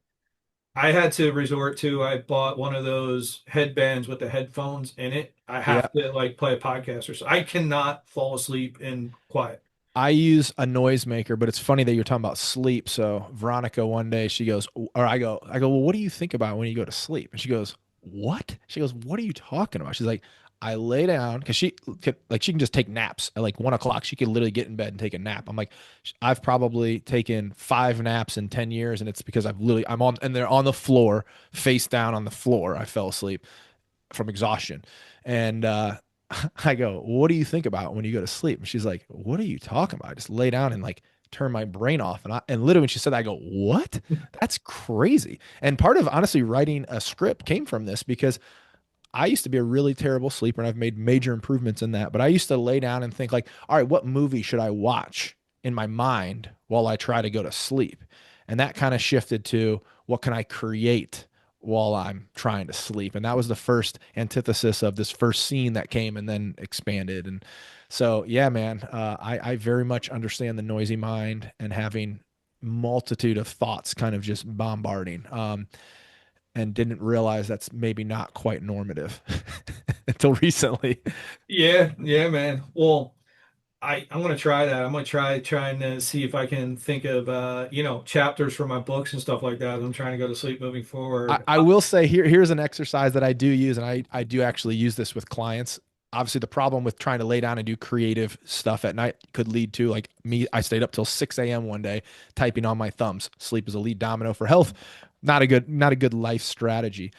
[SPEAKER 1] I had to resort to, I bought one of those headbands with the headphones in it. I
[SPEAKER 2] Yeah.
[SPEAKER 1] have to like play a podcast or so. I cannot fall asleep in quiet.
[SPEAKER 2] I use a noisemaker, but it's funny that you're talking about sleep. So Veronica one day she goes, or I go, well, what do you think about when you go to sleep? And she goes, what? She goes, what are you talking about? She's like, I lay down because she can just take naps at like 1 o'clock. She could literally get in bed and take a nap. I'm like, I've probably taken 5 naps in 10 years, and it's because I'm on and they're on the floor, face down on the floor. I fell asleep from exhaustion. And I go, what do you think about when you go to sleep? And she's like, what are you talking about? I just lay down and like turn my brain off. And literally when she said that, I go, what? That's crazy. And part of honestly writing a script came from this because I used to be a really terrible sleeper and I've made major improvements in that. But I used to lay down and think like, all right, what movie should I watch in my mind while I try to go to sleep? And that kind of shifted to what can I create while I'm trying to sleep? And that was the first antithesis of this first scene that came and then expanded. And so, yeah, man, I very much understand the noisy mind and having multitude of thoughts kind of just bombarding. And didn't realize that's maybe not quite normative until recently.
[SPEAKER 1] Yeah, yeah, man. Well, I'm gonna try that. I'm gonna trying to see if I can think of chapters for my books and stuff like that. I'm trying to go to sleep moving forward.
[SPEAKER 2] I will say here's an exercise that I do use, and I do actually use this with clients. Obviously, the problem with trying to lay down and do creative stuff at night could lead to like me. I stayed up till 6 a.m. one day typing on my thumbs. Sleep is a lead domino for health. Not a good life strategy.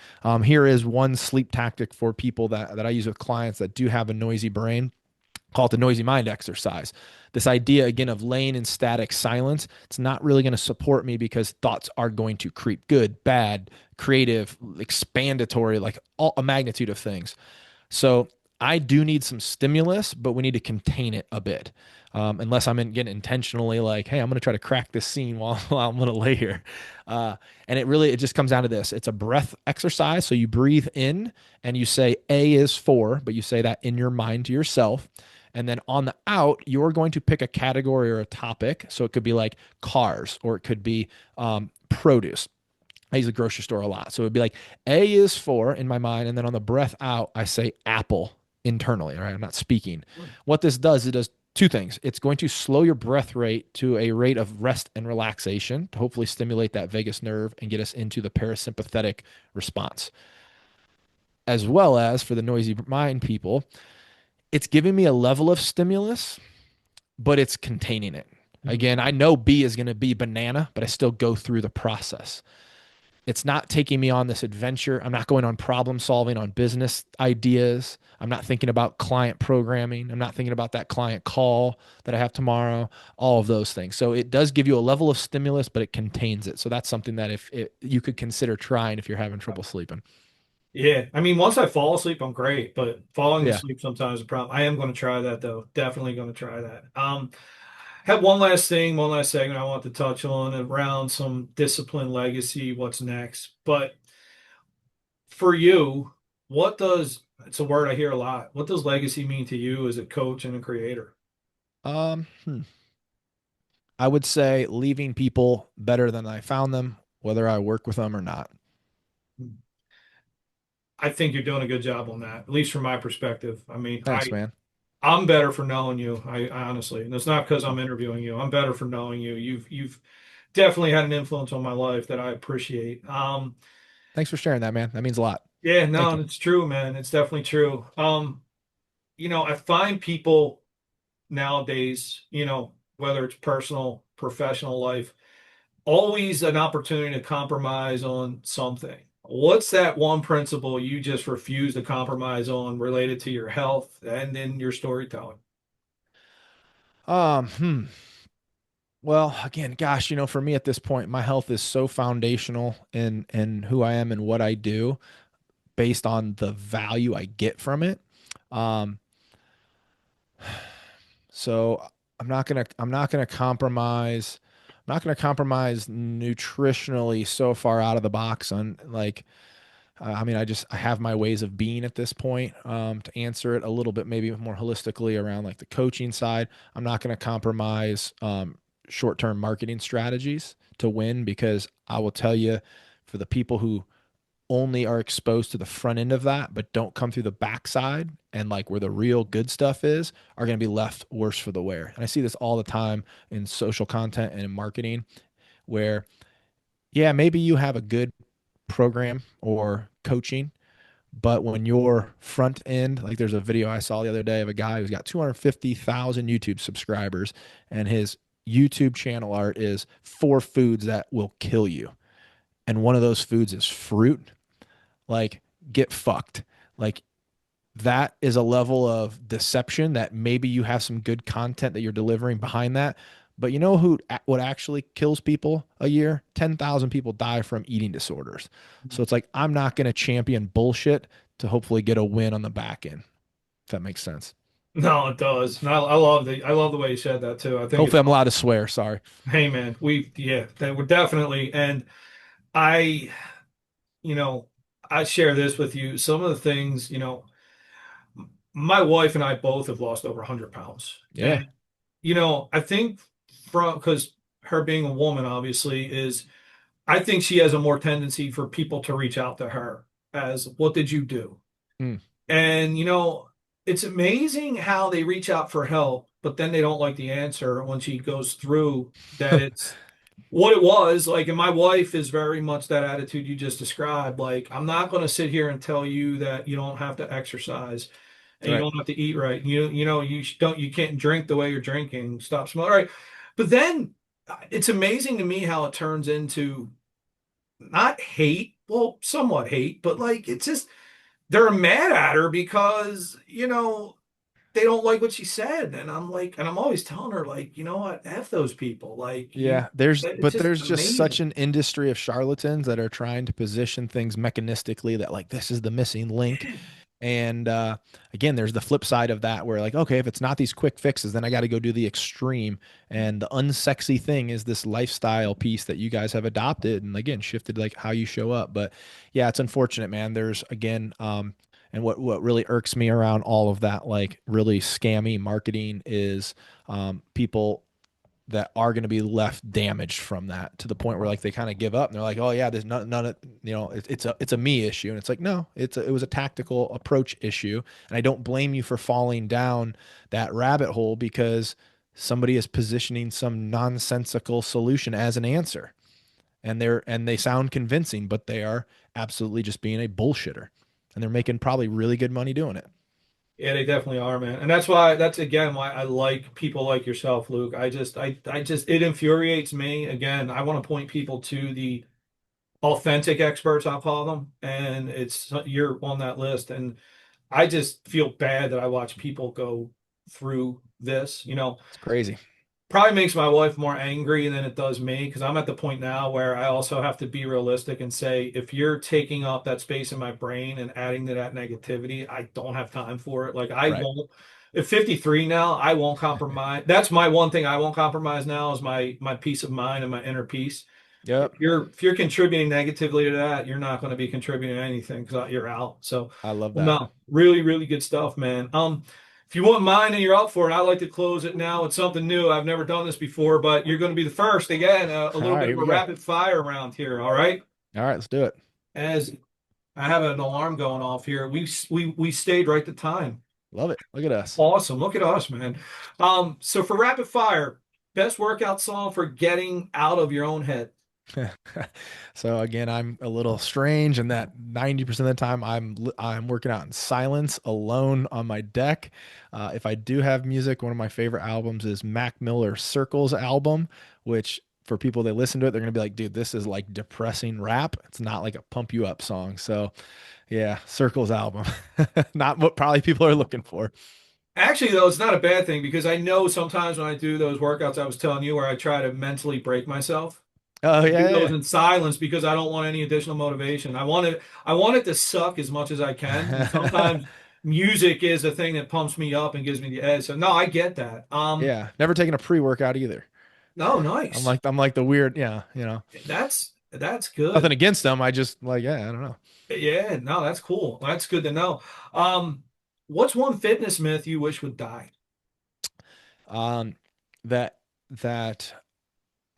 [SPEAKER 2] Here is one sleep tactic for people that I use with clients that do have a noisy brain. Call it the noisy mind exercise. This idea again of laying in static silence, it's not really going to support me because thoughts are going to creep, good, bad, creative, expandatory, like all a magnitude of things. So I do need some stimulus, but we need to contain it a bit. Unless I'm getting intentionally like, hey, I'm going to try to crack this scene while I'm going to lay here. And it just comes down to this. It's a breath exercise. So you breathe in and you say A is for, but you say that in your mind to yourself. And then on the out, you're going to pick a category or a topic. So it could be like cars or it could be produce. I use the grocery store a lot. So it'd be like A is for in my mind. And then on the breath out, I say apple internally. Right. I'm not speaking. What this does, it does two things. It's going to slow your breath rate to a rate of rest and relaxation to hopefully stimulate that vagus nerve and get us into the parasympathetic response. As well as for the noisy mind people, it's giving me a level of stimulus, but it's containing it. Again, I know B is going to be banana, but I still go through the process. It's not taking me on this adventure. I'm not going on problem solving on business ideas. I'm not thinking about client programming. I'm not thinking about that client call that I have tomorrow, all of those things. So it does give you a level of stimulus, but it contains it. So that's something that if you could consider trying if you're having trouble sleeping.
[SPEAKER 1] Yeah, I mean, once I fall asleep, I'm great, but falling
[SPEAKER 2] Yeah.
[SPEAKER 1] asleep sometimes is a problem. I am going to try that though. Definitely going to try that. Have one last thing, one last segment I want to touch on around some discipline legacy, what's next. But for you, what does, it's a word I hear a lot. What does legacy mean to you as a coach and a creator?
[SPEAKER 2] Um, hmm. I would say leaving people better than I found them, whether I work with them or not.
[SPEAKER 1] I think you're doing a good job on that, at least from my perspective. I mean,
[SPEAKER 2] Thanks, man.
[SPEAKER 1] I'm better for knowing you. I honestly, and it's not because I'm interviewing you. I'm better for knowing you. You've definitely had an influence on my life that I appreciate.
[SPEAKER 2] Thanks for sharing that, man. That means a lot.
[SPEAKER 1] Yeah,
[SPEAKER 2] Thank
[SPEAKER 1] no,
[SPEAKER 2] you.
[SPEAKER 1] it's true, man. It's definitely true. I find people nowadays, whether it's personal, professional life, always an opportunity to compromise on something. What's that one principle you just refuse to compromise on related to your health and in your storytelling?
[SPEAKER 2] Um, hmm. Well, again, gosh, for me at this point, my health is so foundational in who I am and what I do based on the value I get from it. Um, so I'm not gonna compromise. I'm not gonna compromise nutritionally so far out of the box on like I mean, I have my ways of being at this point. To answer it a little bit, maybe more holistically around like the coaching side, I'm not going to compromise short-term marketing strategies to win because I will tell you, for the people who only are exposed to the front end of that, but don't come through the backside and like where the real good stuff is, are going to be left worse for the wear. And I see this all the time in social content and in marketing, where yeah, maybe you have a good program or coaching. But when your front end, like there's a video I saw the other day of a guy who's got 250,000 YouTube subscribers, and his YouTube channel art is 4 foods that will kill you. And one of those foods is fruit. Like, get fucked. Like, that is a level of deception that maybe you have some good content that you're delivering behind that. But you know what actually kills people a year? 10,000 people die from eating disorders. So it's like, I'm not going to champion bullshit to hopefully get a win on the back end, if that makes sense.
[SPEAKER 1] No, it does. And I love the way you said that too. I think it's
[SPEAKER 2] Hopefully, I'm allowed to swear. Sorry.
[SPEAKER 1] hey man, yeah, that would definitely and I, you know, I share this with you. Some of the things, my wife and I both have lost over 100 pounds.
[SPEAKER 2] Yeah.
[SPEAKER 1] And, I think from because her being a woman, obviously, I think she has a more tendency for people to reach out to her as, what did you do?
[SPEAKER 2] Mm.
[SPEAKER 1] And, it's amazing how they reach out for help. but then they don't like the answer when she goes through that it's what it was. Like, and my wife is very much that attitude you just described. Like, I'm not going to sit here and tell you that you don't have to exercise and you
[SPEAKER 2] Right.
[SPEAKER 1] don't have to eat right. You can't drink the way you're drinking. Stop smoking. All right. But then it's amazing to me how it turns into not hate, well, somewhat hate, but like it's just they're mad at her because, they don't like what she said. And I'm like, and I'm always telling her, like, you know what, F those people. Like
[SPEAKER 2] Yeah,
[SPEAKER 1] it's
[SPEAKER 2] but
[SPEAKER 1] just
[SPEAKER 2] there's just such
[SPEAKER 1] amazing.
[SPEAKER 2] an industry of charlatans that are trying to position things mechanistically that like this is the missing link. And again, there's the flip side of that where like, okay, if it's not these quick fixes, then I got to go do the extreme. And the unsexy thing is this lifestyle piece that you guys have adopted and again shifted like how you show up. But yeah, it's unfortunate, man. There's again, and what really irks me around all of that like really scammy marketing is people that are going to be left damaged from that to the point where like they kind of give up and they're like, oh yeah, there's none of it's a me issue, and it's like no, it was a tactical approach issue, and I don't blame you for falling down that rabbit hole because somebody is positioning some nonsensical solution as an answer, and they sound convincing, but they are absolutely just being a bullshitter, and they're making probably really good money doing it.
[SPEAKER 1] Yeah, they definitely are, man. And that's again why I like people like yourself, Luke. It infuriates me. Again, I want to point people to the authentic experts, I'll call them. And you're on that list. And I just feel bad that I watch people go through this,
[SPEAKER 2] It's crazy.
[SPEAKER 1] probably makes my wife more angry than it does me because I'm at the point now where I also have to be realistic and say, if you're taking up that space in my brain and adding to that negativity, I don't have time for it. Like I
[SPEAKER 2] Right.
[SPEAKER 1] won't. At 53 now, I won't compromise. That's my one thing I won't compromise now is my peace of mind and my inner peace. If
[SPEAKER 2] Yep.
[SPEAKER 1] you're contributing negatively to that, you're not going to be contributing to anything because you're out. So,
[SPEAKER 2] I love
[SPEAKER 1] well,
[SPEAKER 2] that.
[SPEAKER 1] no, really, really good stuff, man. If you wouldn't mind and you're up for it, I'd like to close it now with something new. I've never done this before, but you're going to be the first. Again, a
[SPEAKER 2] All
[SPEAKER 1] little
[SPEAKER 2] right,
[SPEAKER 1] bit
[SPEAKER 2] here
[SPEAKER 1] of
[SPEAKER 2] we
[SPEAKER 1] a
[SPEAKER 2] go.
[SPEAKER 1] rapid fire round here. All right.
[SPEAKER 2] All right, let's do it.
[SPEAKER 1] As I have an alarm going off here, we stayed right to time.
[SPEAKER 2] Love it. Look at us.
[SPEAKER 1] Awesome. Look at us, man. So for rapid fire, best workout song for getting out of your own head.
[SPEAKER 2] So again, I'm a little strange in that 90% of the time I'm working out in silence alone on my deck. If I do have music, one of my favorite albums is Mac Miller's Circles album, which for people that listen to it, they're gonna be like, dude, this is like depressing rap. It's not like a pump you up song. So yeah, Circles album. Not what probably people are looking for.
[SPEAKER 1] Actually, though, it's not a bad thing because I know sometimes when I do those workouts I was telling you where I try to mentally break myself.
[SPEAKER 2] Oh
[SPEAKER 1] I do
[SPEAKER 2] yeah, yeah,
[SPEAKER 1] those
[SPEAKER 2] yeah.
[SPEAKER 1] in silence because I don't want any additional motivation. I want it to suck as much as I can. And sometimes music is the thing that pumps me up and gives me the edge. So no, I get that.
[SPEAKER 2] Yeah. Never taken a pre-workout either.
[SPEAKER 1] No,
[SPEAKER 2] I'm
[SPEAKER 1] nice.
[SPEAKER 2] like I'm like the weird, yeah, you know.
[SPEAKER 1] That's
[SPEAKER 2] Nothing
[SPEAKER 1] good.
[SPEAKER 2] against them. I just like, yeah, I don't know.
[SPEAKER 1] Yeah, no, that's cool. That's good to know. Um, what's one fitness myth you wish would die?
[SPEAKER 2] Um, that that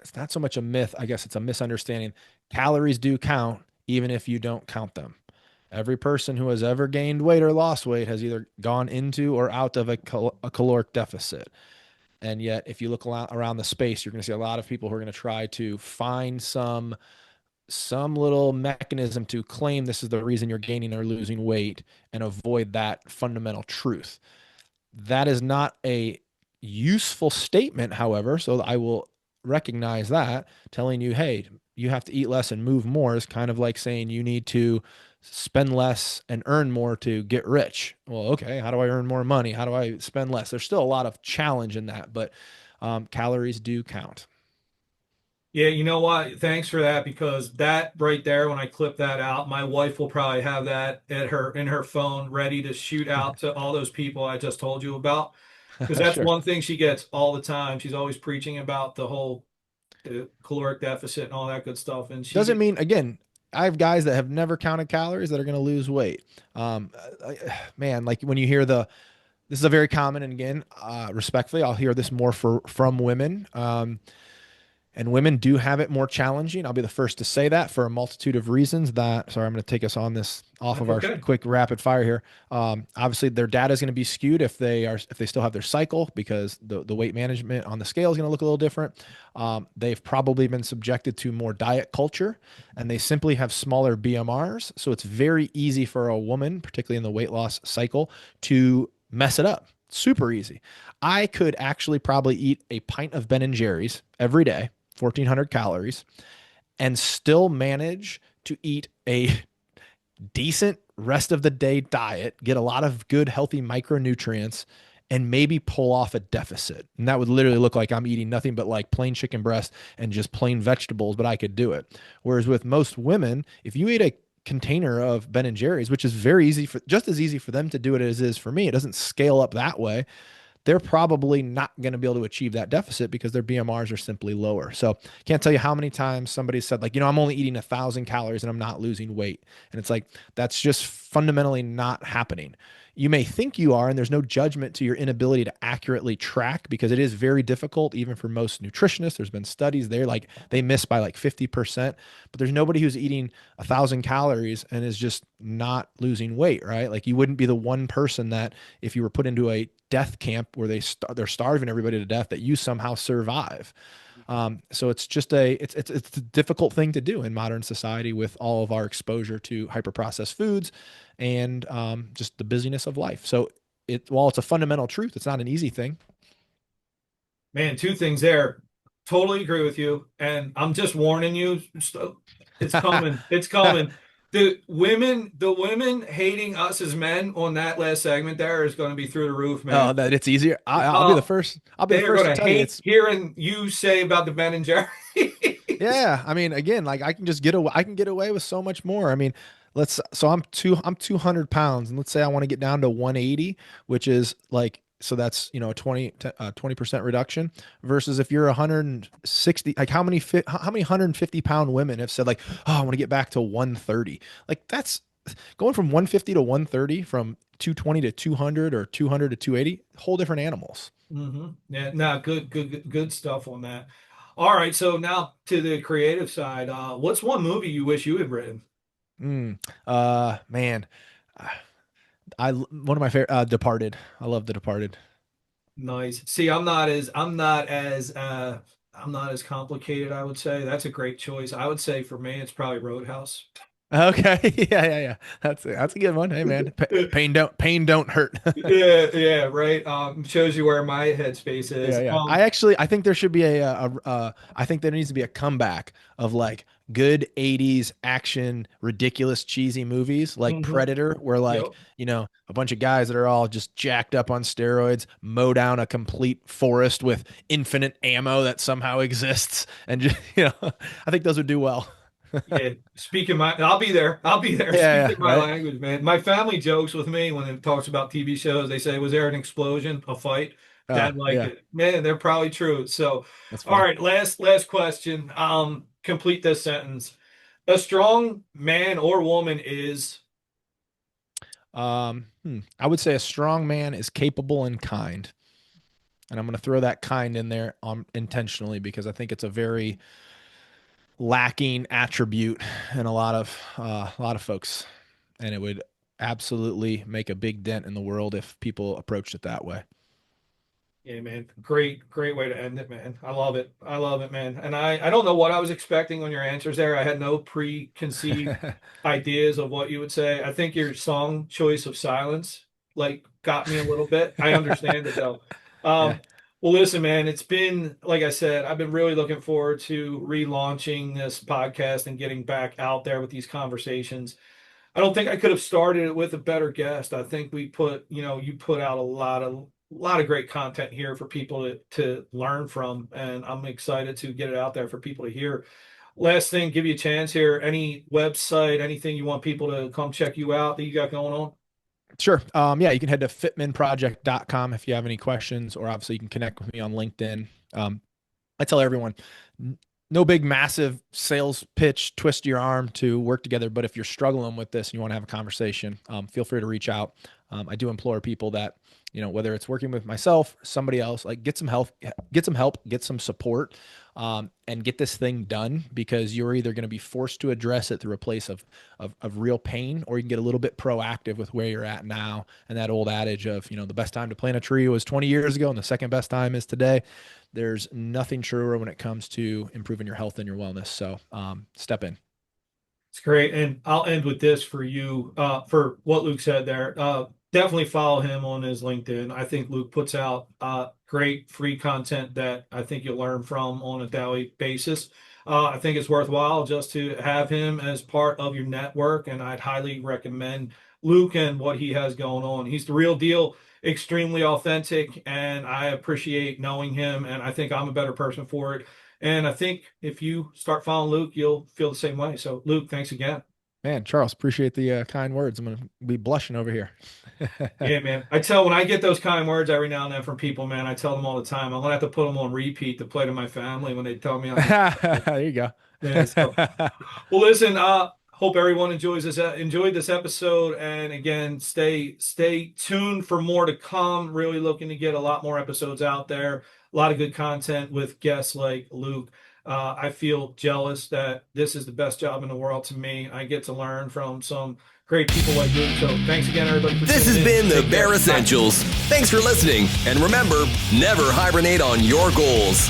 [SPEAKER 2] it's not so much a myth. I guess it's a misunderstanding. Calories do count, even if you don't count them. Every person who has ever gained weight or lost weight has either gone into or out of a caloric deficit. And yet, if you look around the space, you're going to see a lot of people who are going to try to find some little mechanism to claim this is the reason you're gaining or losing weight and avoid that fundamental truth. That is not a useful statement, however, so I will recognize that. Telling you, hey, you have to eat less and move more is kind of like saying you need to spend less and earn more to get rich. Well, okay, how do I earn more money? How do I spend less? There's still a lot of challenge in that, but calories do count.
[SPEAKER 1] Yeah, you know what? Thanks for that because that right there, when I clip that out, my wife will probably have that in her phone ready to shoot out to all those people I just told you about. Because that's
[SPEAKER 2] Sure.
[SPEAKER 1] one thing she gets all the time. She's always preaching about the caloric deficit and all that good stuff. And she
[SPEAKER 2] Doesn't
[SPEAKER 1] gets
[SPEAKER 2] mean, again, I have guys that have never counted calories that are going to lose weight. Man, like when you hear this is a very common, and again, respectfully, I'll hear this more from women. And women do have it more challenging. I'll be the first to say that for a multitude of reasons. Sorry, I'm going to take us on this off
[SPEAKER 1] That's
[SPEAKER 2] of our
[SPEAKER 1] okay.
[SPEAKER 2] quick rapid fire here. Obviously, their data is going to be skewed if they still have their cycle because the weight management on the scale is going to look a little different. They've probably been subjected to more diet culture, and they simply have smaller BMRs. So it's very easy for a woman, particularly in the weight loss cycle, to mess it up. Super easy. I could actually probably eat a pint of Ben and Jerry's every day, 1,400 calories, and still manage to eat a decent rest of the day diet, get a lot of good, healthy micronutrients, and maybe pull off a deficit. And that would literally look like I'm eating nothing but like plain chicken breast and just plain vegetables, but I could do it. Whereas with most women, if you eat a container of Ben and Jerry's, which is very easy for just as easy for them to do it as it is for me, it doesn't scale up that way, they're probably not going to be able to achieve that deficit because their BMRs are simply lower. So can't tell you how many times somebody said like, I'm only eating 1,000 calories and I'm not losing weight. And it's like, that's just fundamentally not happening. You may think you are, and there's no judgment to your inability to accurately track because it is very difficult, even for most nutritionists. There's been studies there, like they miss by like 50%, but there's nobody who's eating 1,000 calories and is just not losing weight, right? Like you wouldn't be the one person that if you were put into a death camp where they're starving everybody to death that you somehow survive. So it's just it's a difficult thing to do in modern society with all of our exposure to hyper processed foods and just the busyness of life. So while it's a fundamental truth, it's not an easy thing.
[SPEAKER 1] Man, two things there. Totally agree with you. And I'm just warning you. It's coming. It's coming. The women hating us as men on that last segment there is going to be through the roof, man.
[SPEAKER 2] Oh, that it's easier. I'll be the
[SPEAKER 1] Uh,
[SPEAKER 2] first. I'll be the
[SPEAKER 1] they are
[SPEAKER 2] first
[SPEAKER 1] going
[SPEAKER 2] to
[SPEAKER 1] to
[SPEAKER 2] tell you
[SPEAKER 1] hate
[SPEAKER 2] it's
[SPEAKER 1] hearing you say about the Ben and Jerry's.
[SPEAKER 2] Yeah, I mean, again, like I can just get away. I can get away with so much more. I mean, I'm 200 pounds, and let's say I want to get down to 180, which is like so that's a 20% reduction. Versus if you're 160, like how many 150 pound women have said like, oh, I want to get back to 130. Like that's going from 150 to 130, from 220 to 200 or 200 to 280, whole different animals.
[SPEAKER 1] Yeah, no, good stuff on that. All right, so now to the creative side. What's one movie you wish you had written?
[SPEAKER 2] Mm, man. One of my favorite Departed. I love The Departed.
[SPEAKER 1] Nice. See, I'm not as complicated, I would say. That's a great choice. I would say for me it's probably Roadhouse.
[SPEAKER 2] Okay, yeah. That's a good one. Hey man, pain don't hurt.
[SPEAKER 1] Yeah, right. Shows you where my headspace is.
[SPEAKER 2] Yeah. I think there should be I think there needs to be a comeback of like good 80s action, ridiculous, cheesy movies like
[SPEAKER 1] Mhm.
[SPEAKER 2] Predator, where like,
[SPEAKER 1] Yep.
[SPEAKER 2] a bunch of guys that are all just jacked up on steroids mow down a complete forest with infinite ammo that somehow exists. And just, I think those would do well.
[SPEAKER 1] Yeah, speaking my, I'll be there. I'll be there
[SPEAKER 2] Yeah,
[SPEAKER 1] speaking my
[SPEAKER 2] right.
[SPEAKER 1] language, man. My family jokes with me when it talks about TV shows. They say, "Was there an explosion, a fight?" Dad like
[SPEAKER 2] Yeah,
[SPEAKER 1] it. Man, they're probably true. So,
[SPEAKER 2] that's
[SPEAKER 1] all
[SPEAKER 2] funny.
[SPEAKER 1] right, last question. Complete this sentence. A strong man or woman is.
[SPEAKER 2] I would say a strong man is capable and kind. And I'm going to throw that kind in there intentionally because I think it's a very lacking attribute in a lot of folks, and it would absolutely make a big dent in the world if people approached it that way.
[SPEAKER 1] Yeah, man. Great way to end it, man. I love it. I love it, man. And I don't know what I was expecting on your answers there. I had no preconceived ideas of what you would say. I think your song choice of silence like got me a little bit. I understand it though.
[SPEAKER 2] Yeah,
[SPEAKER 1] Um, well, listen, man, it's been like I said, I've been really looking forward to relaunching this podcast and getting back out there with these conversations. I don't think I could have started it with a better guest. I think you put out a lot of great content here for people to learn from, and I'm excited to get it out there for people to hear. Last thing, give you a chance here. Any website, anything you want people to come check you out that you got going on?
[SPEAKER 2] sure. Yeah, you can head to fitmanproject.com if you have any questions, or obviously you can connect with me on LinkedIn. I tell everyone, no big massive sales pitch, twist your arm to work together. But if you're struggling with this and you want to have a conversation, feel free to reach out. I do implore people that whether it's working with myself, somebody else, like get some help, get some support, and get this thing done, because you're either going to be forced to address it through a place of real pain, or you can get a little bit proactive with where you're at now. And that old adage of, the best time to plant a tree was 20 years ago and the second best time is today. There's nothing truer when it comes to improving your health and your wellness. So step in.
[SPEAKER 1] It's great. And I'll end with this for you, for what Luke said there. Definitely follow him on his LinkedIn. I think Luke puts out great free content that I think you'll learn from on a daily basis. I think it's worthwhile just to have him as part of your network, and I'd highly recommend Luke and what he has going on. He's the real deal, extremely authentic, and I appreciate knowing him, and I think I'm a better person for it. And I think if you start following Luke, you'll feel the same way. So, Luke, thanks again.
[SPEAKER 2] Man, Charles, appreciate the kind words. I'm going to be blushing over here.
[SPEAKER 1] Yeah, man. I tell when I get those kind words every now and then from people, man, I tell them all the time. I'm gonna have to put them on repeat to play to my family when they tell me I'm.
[SPEAKER 2] There you go.
[SPEAKER 1] Yeah, so, well, listen. Hope everyone enjoyed this episode, and again, stay tuned for more to come. Really looking to get a lot more episodes out there. A lot of good content with guests like Luke. I feel jealous that this is the best job in the world to me. I get to learn from some great people like Luke. So thanks again, everybody.
[SPEAKER 3] This has been the Bare Essentials. Thanks for listening. And remember, never hibernate on your goals.